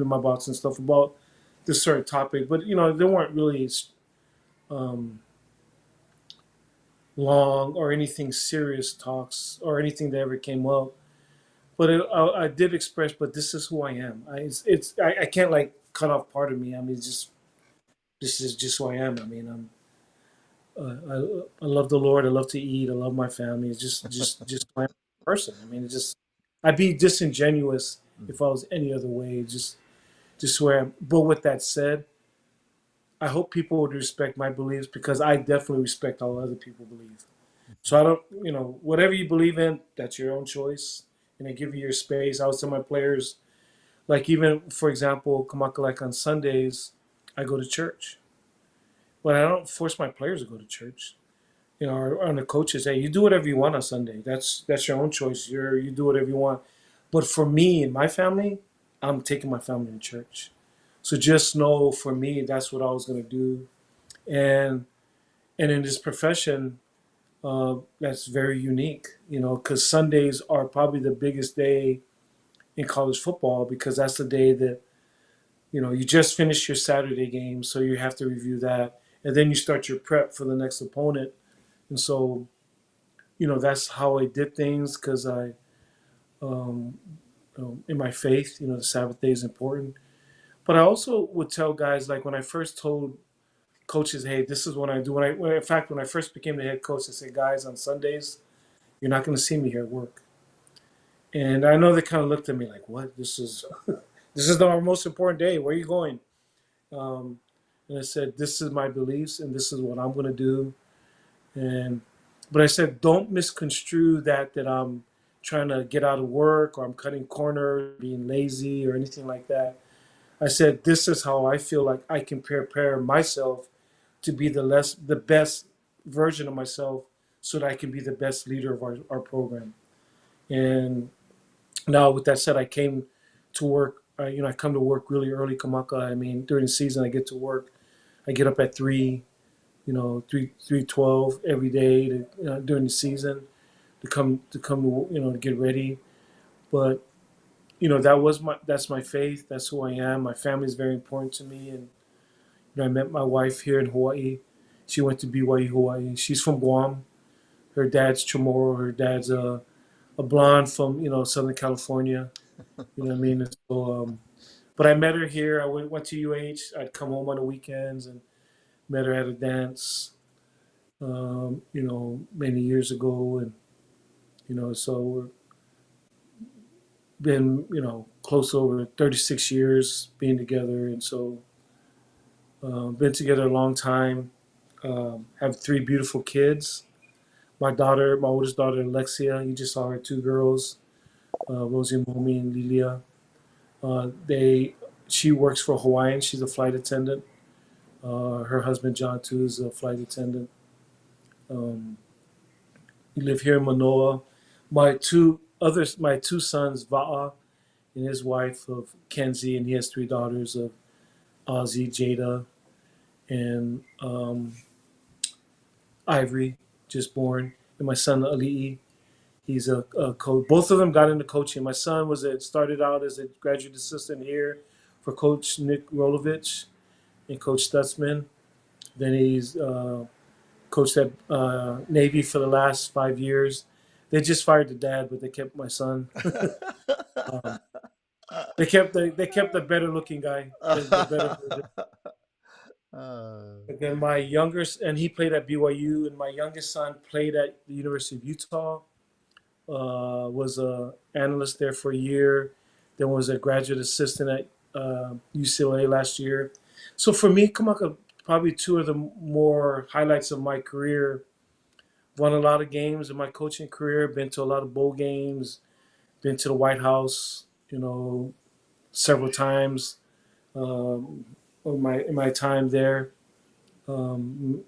my boss and stuff about this certain topic, but they weren't really um, long or anything serious talks or anything that ever came up. But I did express, but this is who I am. I can't like cut off part of me. I mean, this is just who I am. I mean, I love the Lord. I love to eat. I love my family. It's just my person. I mean, I'd be disingenuous if I was any other way. Just where. But with that said, I hope people would respect my beliefs because I definitely respect how other people believe. So I don't, whatever you believe in, that's your own choice, and I give you your space. I always tell my players, like even for example, Kamaka, like on Sundays, I go to church, but I don't force my players to go to church. Or on the coaches, hey, you do whatever you want on Sunday. That's your own choice. You do whatever you want. But for me and my family, I'm taking my family to church. So just know, for me, that's what I was gonna do. And in this profession, that's very unique. Because Sundays are probably the biggest day in college football because that's the day that you just finished your Saturday game, so you have to review that, and then you start your prep for the next opponent. And so that's how I did things because um, in my faith, the Sabbath day is important. But I also would tell guys, like when I first told coaches, hey, this is what I do. In fact, when I first became the head coach, I said, guys, on Sundays, you're not going to see me here at work. And I know they kind of looked at me like, what? This is our most important day. Where are you going? Um, and I said, this is my beliefs and this is what I'm going to do. But I said, don't misconstrue that I'm trying to get out of work or I'm cutting corners, being lazy or anything like that. I said, this is how I feel like I can prepare myself to be the best version of myself so that I can be the best leader of our program. And now with that said, I came to work, I come to work really early, Kamaka. I mean, during the season, I get to work. I get up at 3:12 every day during the season to come to get ready. But that's my faith. That's who I am. My family is very important to me, and I met my wife here in Hawaii. She went to BYU Hawaii. She's from Guam. Her dad's Chamorro. Her dad's a blonde from Southern California. You know what I mean? And so, but I met her here. I went to UH. I'd come home on the weekends and met her at a dance. Many years ago, and so we're been close over 36 years being together, and so been together a long time. Have three beautiful kids. My oldest daughter Alexia, you just saw her, two girls, Rosie, Momi, and Lilia. She works for Hawaiian. She's a flight attendant. Her husband John too is a flight attendant. We live here in Manoa. My two sons, Va'a and his wife of Kenzie, and he has three daughters of Ozzy, Jada, and Ivory, just born. And my son Ali'i, he's a coach. Both of them got into coaching. My son started out as a graduate assistant here for Coach Nick Rolovich and Coach Stutzman. Then he's coached at Navy for the last 5 years. They just fired the dad, but they kept my son. They kept the better looking guy. The better. Then my youngest, and he played at BYU, and my youngest son played at the University of Utah. Was a analyst there for a year. Then was a graduate assistant at UCLA last year. So for me, Kamaka, probably two of the more highlights of my career. Won a lot of games in my coaching career. Been to a lot of bowl games. Been to the White House, several times. In my time there, the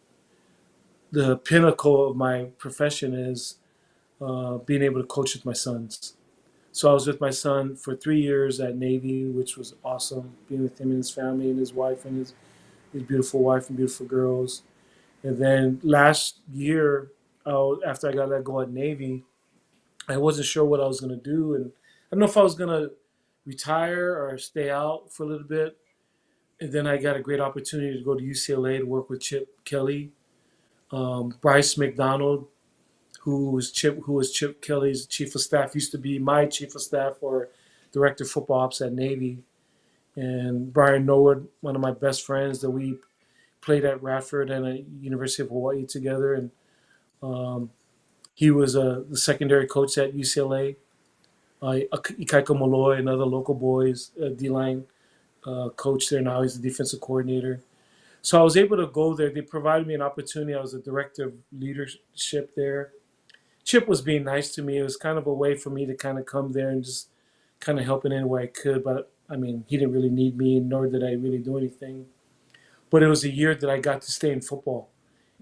pinnacle of my profession is being able to coach with my sons. So I was with my son for 3 years at Navy, which was awesome, being with him and his family and his wife and his beautiful wife and beautiful girls. And then last year, after I got let go at Navy, I wasn't sure what I was going to do. And I don't know if I was going to retire or stay out for a little bit. And then I got a great opportunity to go to UCLA to work with Chip Kelly, Bryce McDonald, who was Chip Kelly's chief of staff, used to be my chief of staff or director of football ops at Navy. And Brian Norwood, one of my best friends that we played at Radford and at University of Hawaii together. And he was the secondary coach at UCLA. Ikaika Malloy, another local boys D-line coach there now. He's the defensive coordinator. So I was able to go there. They provided me an opportunity. I was the director of leadership there. Chip was being nice to me. It was kind of a way for me to kind of come there and just kind of help in any way I could. But I mean, he didn't really need me, nor did I really do anything. But it was a year that I got to stay in football.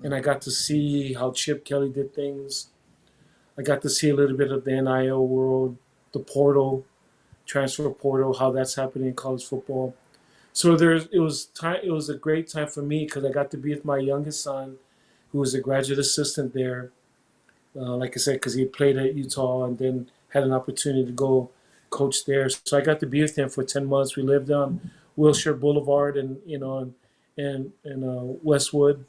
And I got to see how Chip Kelly did things. I got to see a little bit of the NIL world, the portal, transfer portal, how that's happening in college football. So it was a great time for me because I got to be with my youngest son, who was a graduate assistant there. Like I said, because he played at Utah and then had an opportunity to go coach there. So I got to be with him for 10 months. We lived on Wilshire Boulevard and Westwood.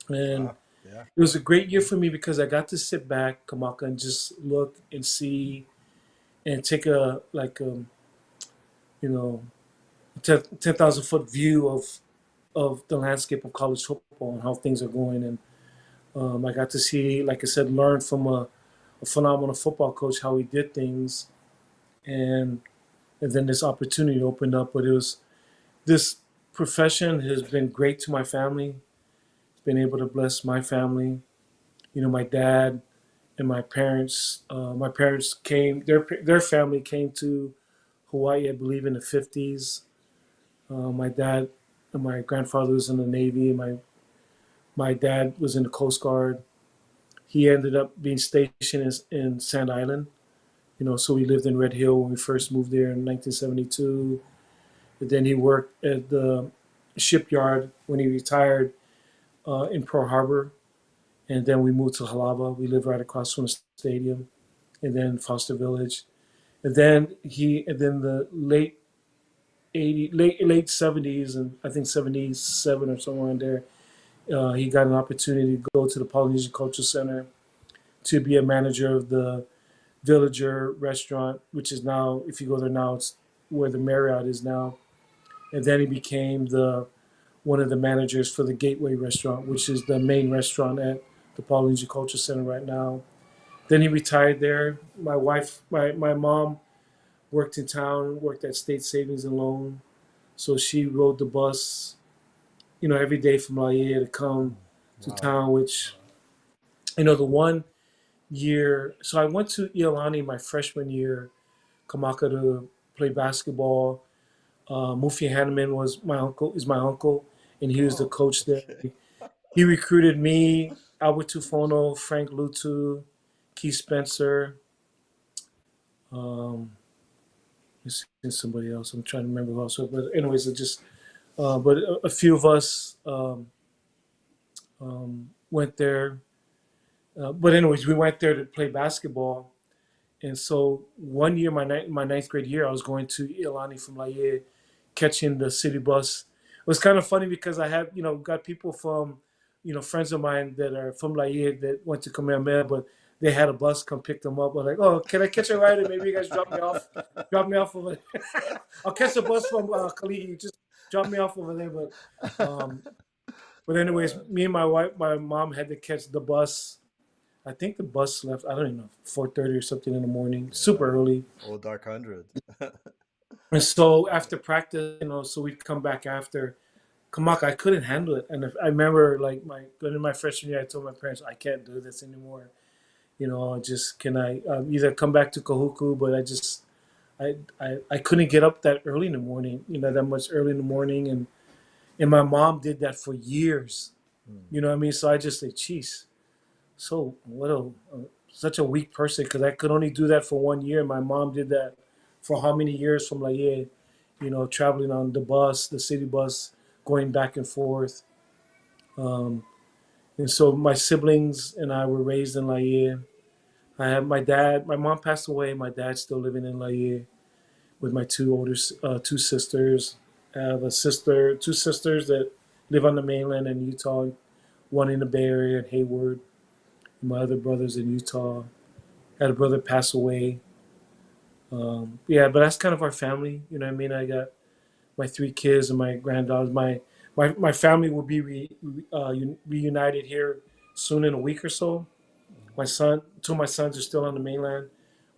And Wow. Yeah. it was a great year for me because I got to sit back, Kamaka, and just look and see and take a 10,000 foot view of the landscape of college football and how things are going. And I got to see, like I said, learn from a phenomenal football coach how he did things. And then this opportunity opened up. But this profession has been great to my family. It's been able to bless my family. My dad and my parents. My parents came. Their family came to Hawaii, I believe, in the 50s. My dad and my grandfather was in the Navy. My dad was in the Coast Guard. He ended up being stationed in Sand Island. So we lived in Red Hill when we first moved there in 1972. And then he worked at the shipyard when he retired in Pearl Harbor. And then we moved to Halaba. We lived right across from the stadium, and then Foster Village. And then the late 70s, and I think 77 or somewhere in there, he got an opportunity to go to the Polynesian Cultural Center to be a manager of the Villager restaurant, which is now, if you go there now, it's where the Marriott is now. And then he became one of the managers for the Gateway restaurant, which is the main restaurant at the Polynesian Cultural Center right now. Then he retired there. My mom worked in town, worked at State Savings and Loan. So she rode the bus, every day from Laie to come to town, which, the one year. So I went to Iolani my freshman year, Kamaka, to play basketball. Mufi Hanneman is my uncle, and he was the coach there. Okay. He recruited me, Albert Tufono, Frank Lutu, Keith Spencer. Let's see somebody else. I'm trying to remember who else. But anyways, but a few of us went there. But anyways, we went there to play basketball. And so one year, my ninth grade year, I was going to Iolani from Laie, catching the city bus. It was kind of funny because I had, got people from, friends of mine that are from Laie that went to Kamehameha, but they had a bus come pick them up. I was like, oh, can I catch a ride and maybe you guys drop me off over there. I'll catch the bus from Kalihi, just drop me off over there. But anyways, me and my mom had to catch the bus. I think the bus left, I don't even know, 4:30 or something in the morning, super early. Old Dark 100. And so after practice, so we'd come back after. Kamaka, I couldn't handle it. And I remember going in my freshman year, I told my parents, I can't do this anymore. Can I either come back to Kahuku, but I couldn't get up that early in the morning, that much early in the morning. And my mom did that for years, what I mean? So I just say, geez. so what a such a weak person because I could only do that for 1 year. My mom did that for how many years from Laie, traveling on the bus, the city bus, going back and forth. Um, and so my siblings and I were raised in Laie. I have my dad. My mom passed away. My dad's still living in Laie with my two sisters. I have two sisters that live on the mainland in Utah, one in the Bay Area in Hayward. My other brother's in Utah. I had a brother pass away. Yeah, but that's kind of our family. You know what I mean? I got my three kids and my granddaughters. My family will be reunited here soon in a week or so. Two of my sons are still on the mainland.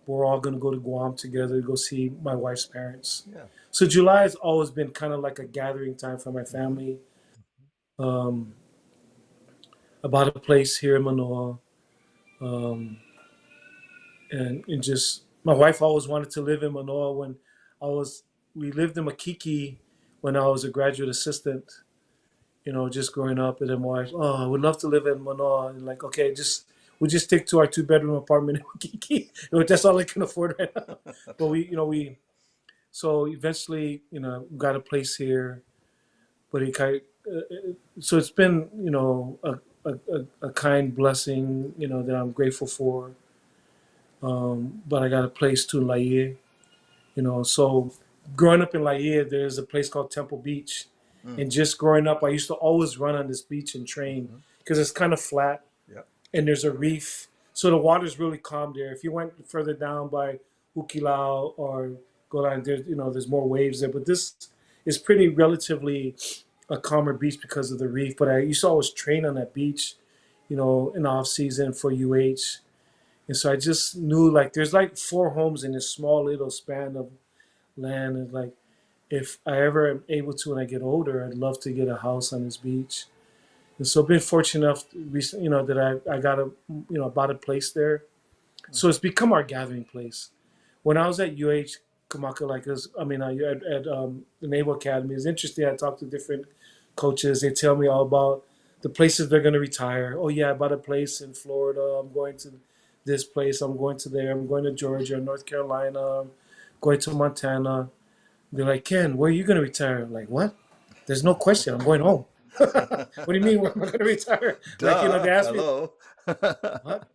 We're all going to go to Guam together to go see my wife's parents. Yeah. So July has always been kind of like a gathering time for my Mm-hmm. family. Um, I bought a place here in Manoa. And just my wife always wanted to live in Manoa when we lived in Makiki when I was a graduate assistant, just growing up. And then my wife, oh, I would love to live in Manoa. And like, okay, we just stick to our 2-bedroom apartment in Makiki. That's all I can afford right now. But so eventually, got a place here. But so it's been, a kind blessing, that I'm grateful for. But I got a place to Laie, So growing up in Laie, there's a place called Temple Beach. Mm. And just growing up, I used to always run on this beach and train because it's kind of flat. Yeah. And there's a reef. So the water's really calm there. If you went further down by Hukilau or go down there, there's more waves there. But this is pretty relatively a calmer beach because of the reef. But I used to always train on that beach, in the off season for UH. And so I just knew like there's like 4 homes in this small little span of land. And like if I ever am able to when I get older, I'd love to get a house on this beach. And so I've been fortunate enough, that I got bought a place there. So it's become our gathering place. When I was at UH Kamaka, at the Naval Academy, it's interesting. I talked to different coaches. They tell me all about the places they're going to retire. Oh yeah, I bought a place in Florida. I'm going to this place. I'm going to there. I'm going to Georgia, North Carolina. I'm going to Montana. They're like, Ken, where are you going to retire? I'm like, what? There's no question. I'm going home. What do you mean? Where am I going to retire? Duh, They asked me, hello. what?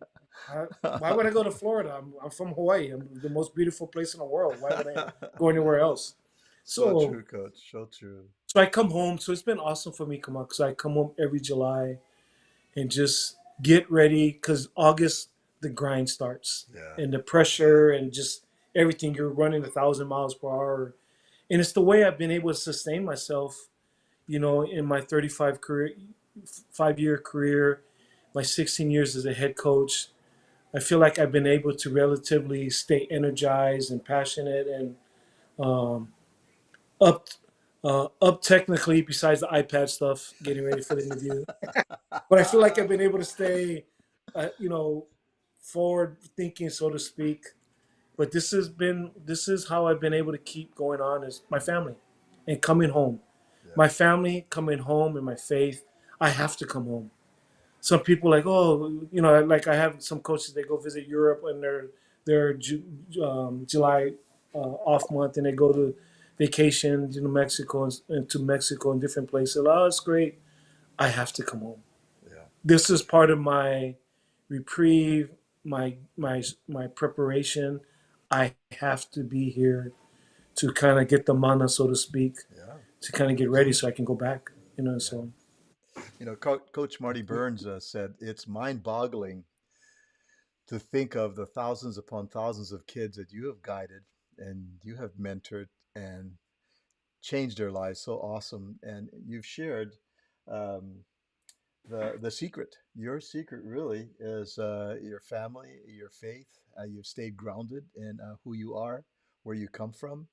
Why would I go to Florida? I'm from Hawaii. I'm the most beautiful place in the world. Why would I go anywhere else? So true, Coach. So true. So I come home. So it's been awesome for me, come on, because I come home every July and just get ready because August the grind starts. Yeah. And the pressure and just everything. You're running 1,000 miles per hour, and it's the way I've been able to sustain myself. In my 5-year career, my 16 years as a head coach. I feel like I've been able to relatively stay energized and passionate and up technically besides the iPad stuff, getting ready for the interview. But I feel like I've been able to stay, forward thinking, so to speak. But this is how I've been able to keep going on is my family and coming home. Yeah. My family coming home and my faith. I have to come home. Some people like, oh, like I have some coaches, they go visit Europe and their July off month and they go to vacation, Mexico and to Mexico and different places. Oh, it's great. I have to come home. Yeah. This is part of my reprieve, my preparation. I have to be here to kind of get the mana, so to speak, to kind of get ready so I can go back, so. Coach Marty Burns said it's mind-boggling to think of the thousands upon thousands of kids that you have guided and you have mentored and changed their lives. So awesome. And you've shared the secret. Your secret really is your family, your faith. You've stayed grounded in who you are, where you come from.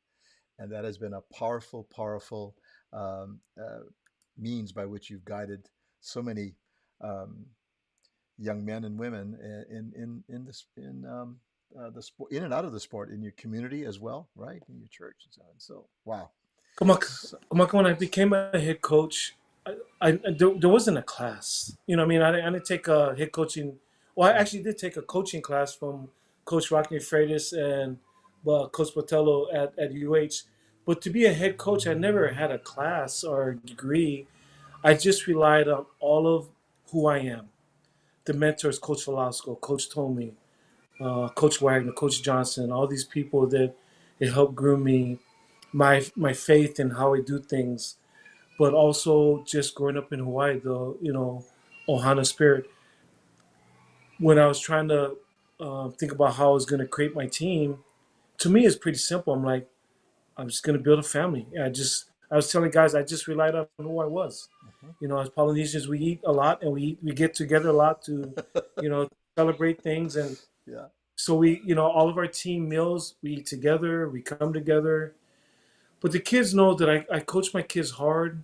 And that has been a powerful, powerful means by which you've guided so many young men and women in the sport, in and out of the sport, in your community as well, right? In your church and so on. So, wow. When I became a head coach, there wasn't a class. I didn't take a head coaching Well, I actually did take a coaching class from Coach Rockney Freitas and Coach Botello at UH. But to be a head coach, I never had a class or a degree. I just relied on all of who I am. The mentors, Coach Velasco, Coach Tomey, Coach Wagner, Coach Johnson, all these people that it helped groom me, my faith in how I do things, but also just growing up in Hawaii, the ohana spirit. When I was trying to think about how I was going to create my team, to me it's pretty simple. I'm like, I'm just going to build a family. I was telling guys I just relied on who I was. Mhm. As Polynesians, we eat a lot and we get together a lot to, celebrate things. And Yeah. so all of our team meals, we eat together, we come together. But the kids know that I coach my kids hard,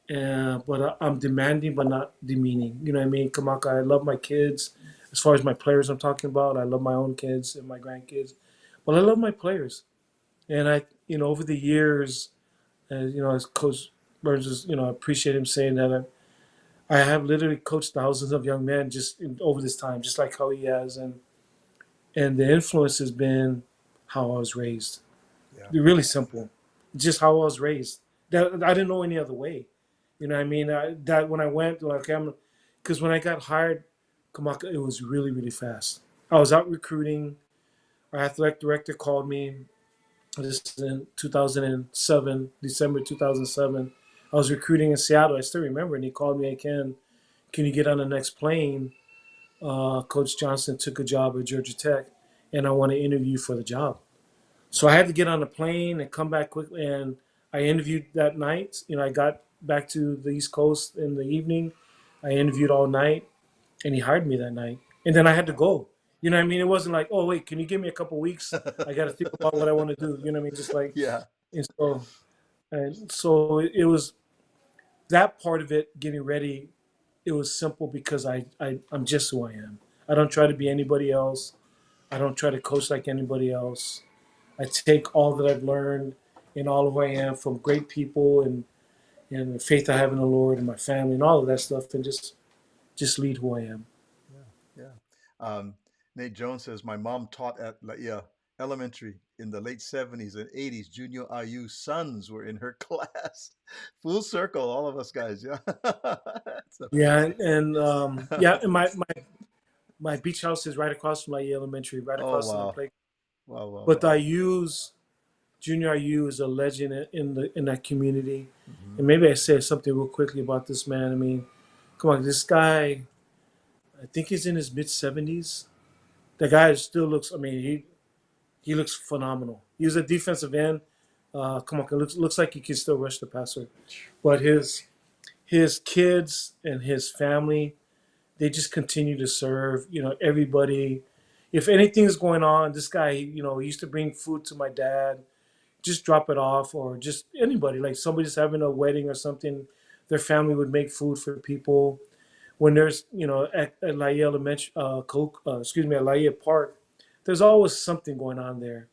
but I'm demanding, but not demeaning. You know what I mean? Kamaka, I love my kids. As far as my players I'm talking about, I love my own kids and my grandkids. But I love my players. And over the years, as Coach Burns is, I appreciate him saying that. I have literally coached thousands of young men over this time, just like how he has. And the influence has been how I was raised. Yeah. Really simple. Just how I was raised. That I didn't know any other way. You know what I mean? That when I went, like, because when I got hired, Kamaka, it was really, really fast. I was out recruiting. Our athletic director called me. This is in 2007, December 2007. I was recruiting in Seattle. I still remember, and he called me, "Hey, Ken, can you get on the next plane? Coach Johnson took a job at Georgia Tech, and I want to interview for the job." So I had to get on a plane and come back quickly. And I interviewed that night. I got back to the East Coast in the evening. I interviewed all night, and he hired me that night. And then I had to Wow. go. You know what I mean? It wasn't like, oh, wait, can you give me a couple weeks? I got to think about what I want to do. You know what I mean? Just like, Yeah. and so it was that part of it, getting ready. It was simple because I'm just who I am. I don't try to be anybody else. I don't try to coach like anybody else. I take all that I've learned and all of who I am from great people and the faith I have in the Lord and my family and all of that stuff, and just lead who I am. Yeah. Yeah. Nate Jones says my mom taught at yeah elementary in the late 70s and 80s. Junior IU sons were in her class. Full circle, all of us guys. Yeah. That's Yeah, amazing. yeah, and my beach house is right across from my elementary, right Oh across from the wow. play. Wow. Wow. But Wow. I use Junior IU is a legend in that community. Hmm. And maybe I say something real quickly about this man. I mean, come on, this guy. I think he's in his mid 70s. The guy still looks. I mean, he looks phenomenal. He's a defensive end. Come on, looks like he can still rush the passer. But his kids and his family, they just continue to serve. Everybody. If anything's going on, this guy, he used to bring food to my dad, just drop it off, or just anybody. Like somebody's having a wedding or something, their family would make food for people. When there's, at Laie Elementary, at Laie Park, there's always something going on there.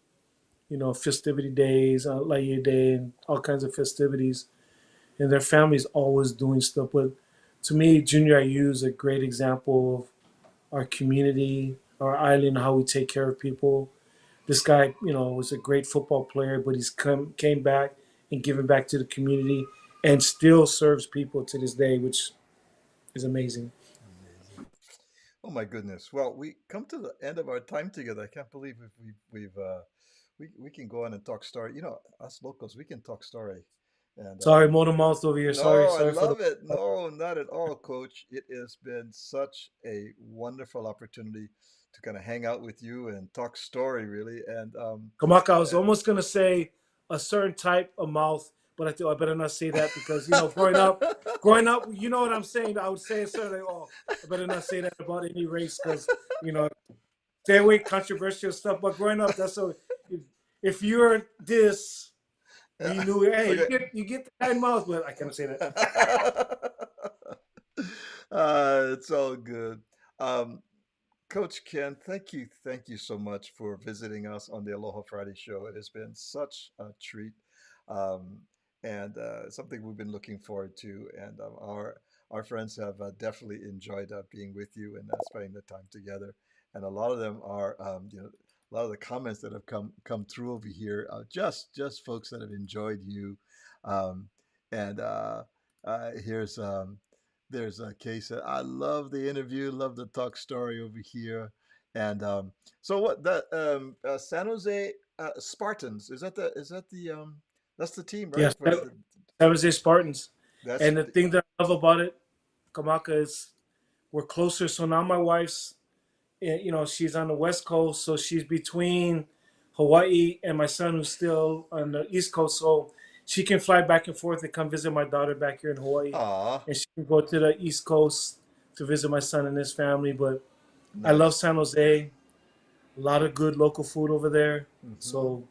Festivity days, Laie Day, and all kinds of festivities. And their family's always doing stuff. But to me, Junior IU is a great example of our community, our island, how we take care of people. This guy, was a great football player, but he's came back and given back to the community and still serves people to this day, which is amazing. Amazing. Oh my goodness. Well, we come to the end of our time together. I can't believe we can go on and talk story. Us locals, we can talk story. And Sorry, motor mouth over here. Sorry, no, I sorry for the. love it. No, not at all, Coach. It has been such a wonderful opportunity to kind of hang out with you and talk story, really. And Kamaka, I was almost gonna say a certain type of mouth, but I thought I better not say that because growing up, you know what I'm saying. I would say a certain, like, oh, I better not say that about any race because you know, stay away controversial stuff. But growing up, that's so. If you're this, yeah. you knew, hey, Okay. you get the kind mouth, but I can't say that. It's all good. Um, Coach Ken, thank you so much for visiting us on the Aloha Friday show. It has been such a treat, um, and something we've been looking forward to. And our our friends have definitely enjoyed being with you and spending the time together. And a lot of them are, a lot of the comments that have come through over here, just folks that have enjoyed you. Um, and here's there's a case that I love the interview, love the talk story over here. And so what the San Jose Spartans, is that the that's the team, right? Yes, San Jose Spartans. That's And the thing that I love about it, Kamaka, is we're closer. So now my wife's, she's on the West Coast, so she's between Hawaii and my son who's still on the East Coast. So she can fly back and forth and come visit my daughter back here in Hawaii, ah and she can go to the East Coast to visit my son and his family. But I love nice. San Jose. A lot of good local food over there. Hmm. So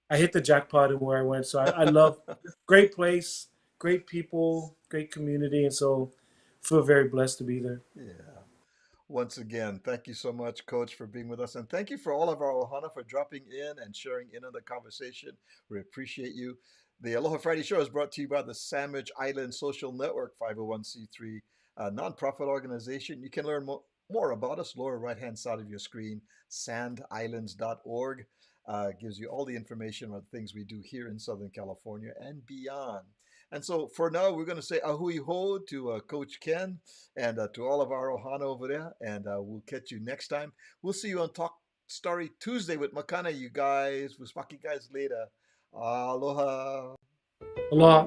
I hit the jackpot in where I went. So I love great place, great people, great community, and so feel very blessed to be there. Yeah. Once again, thank you so much, Coach, for being with us. And thank you for all of our Ohana for dropping in and sharing in on the conversation. We appreciate you. The Aloha Friday Show is brought to you by the Sandwich Island Social Network, 501c3 nonprofit organization. You can learn more about us, lower right-hand side of your screen, sandislands.org. Gives you all the information about things we do here in Southern California and beyond. And so for now, we're going to say ahui ho to Coach Ken and to all of our ohana over there. And we'll catch you next time. We'll see you on Talk Story Tuesday with Makana, you guys. We'll talk to you guys later. Aloha. Aloha.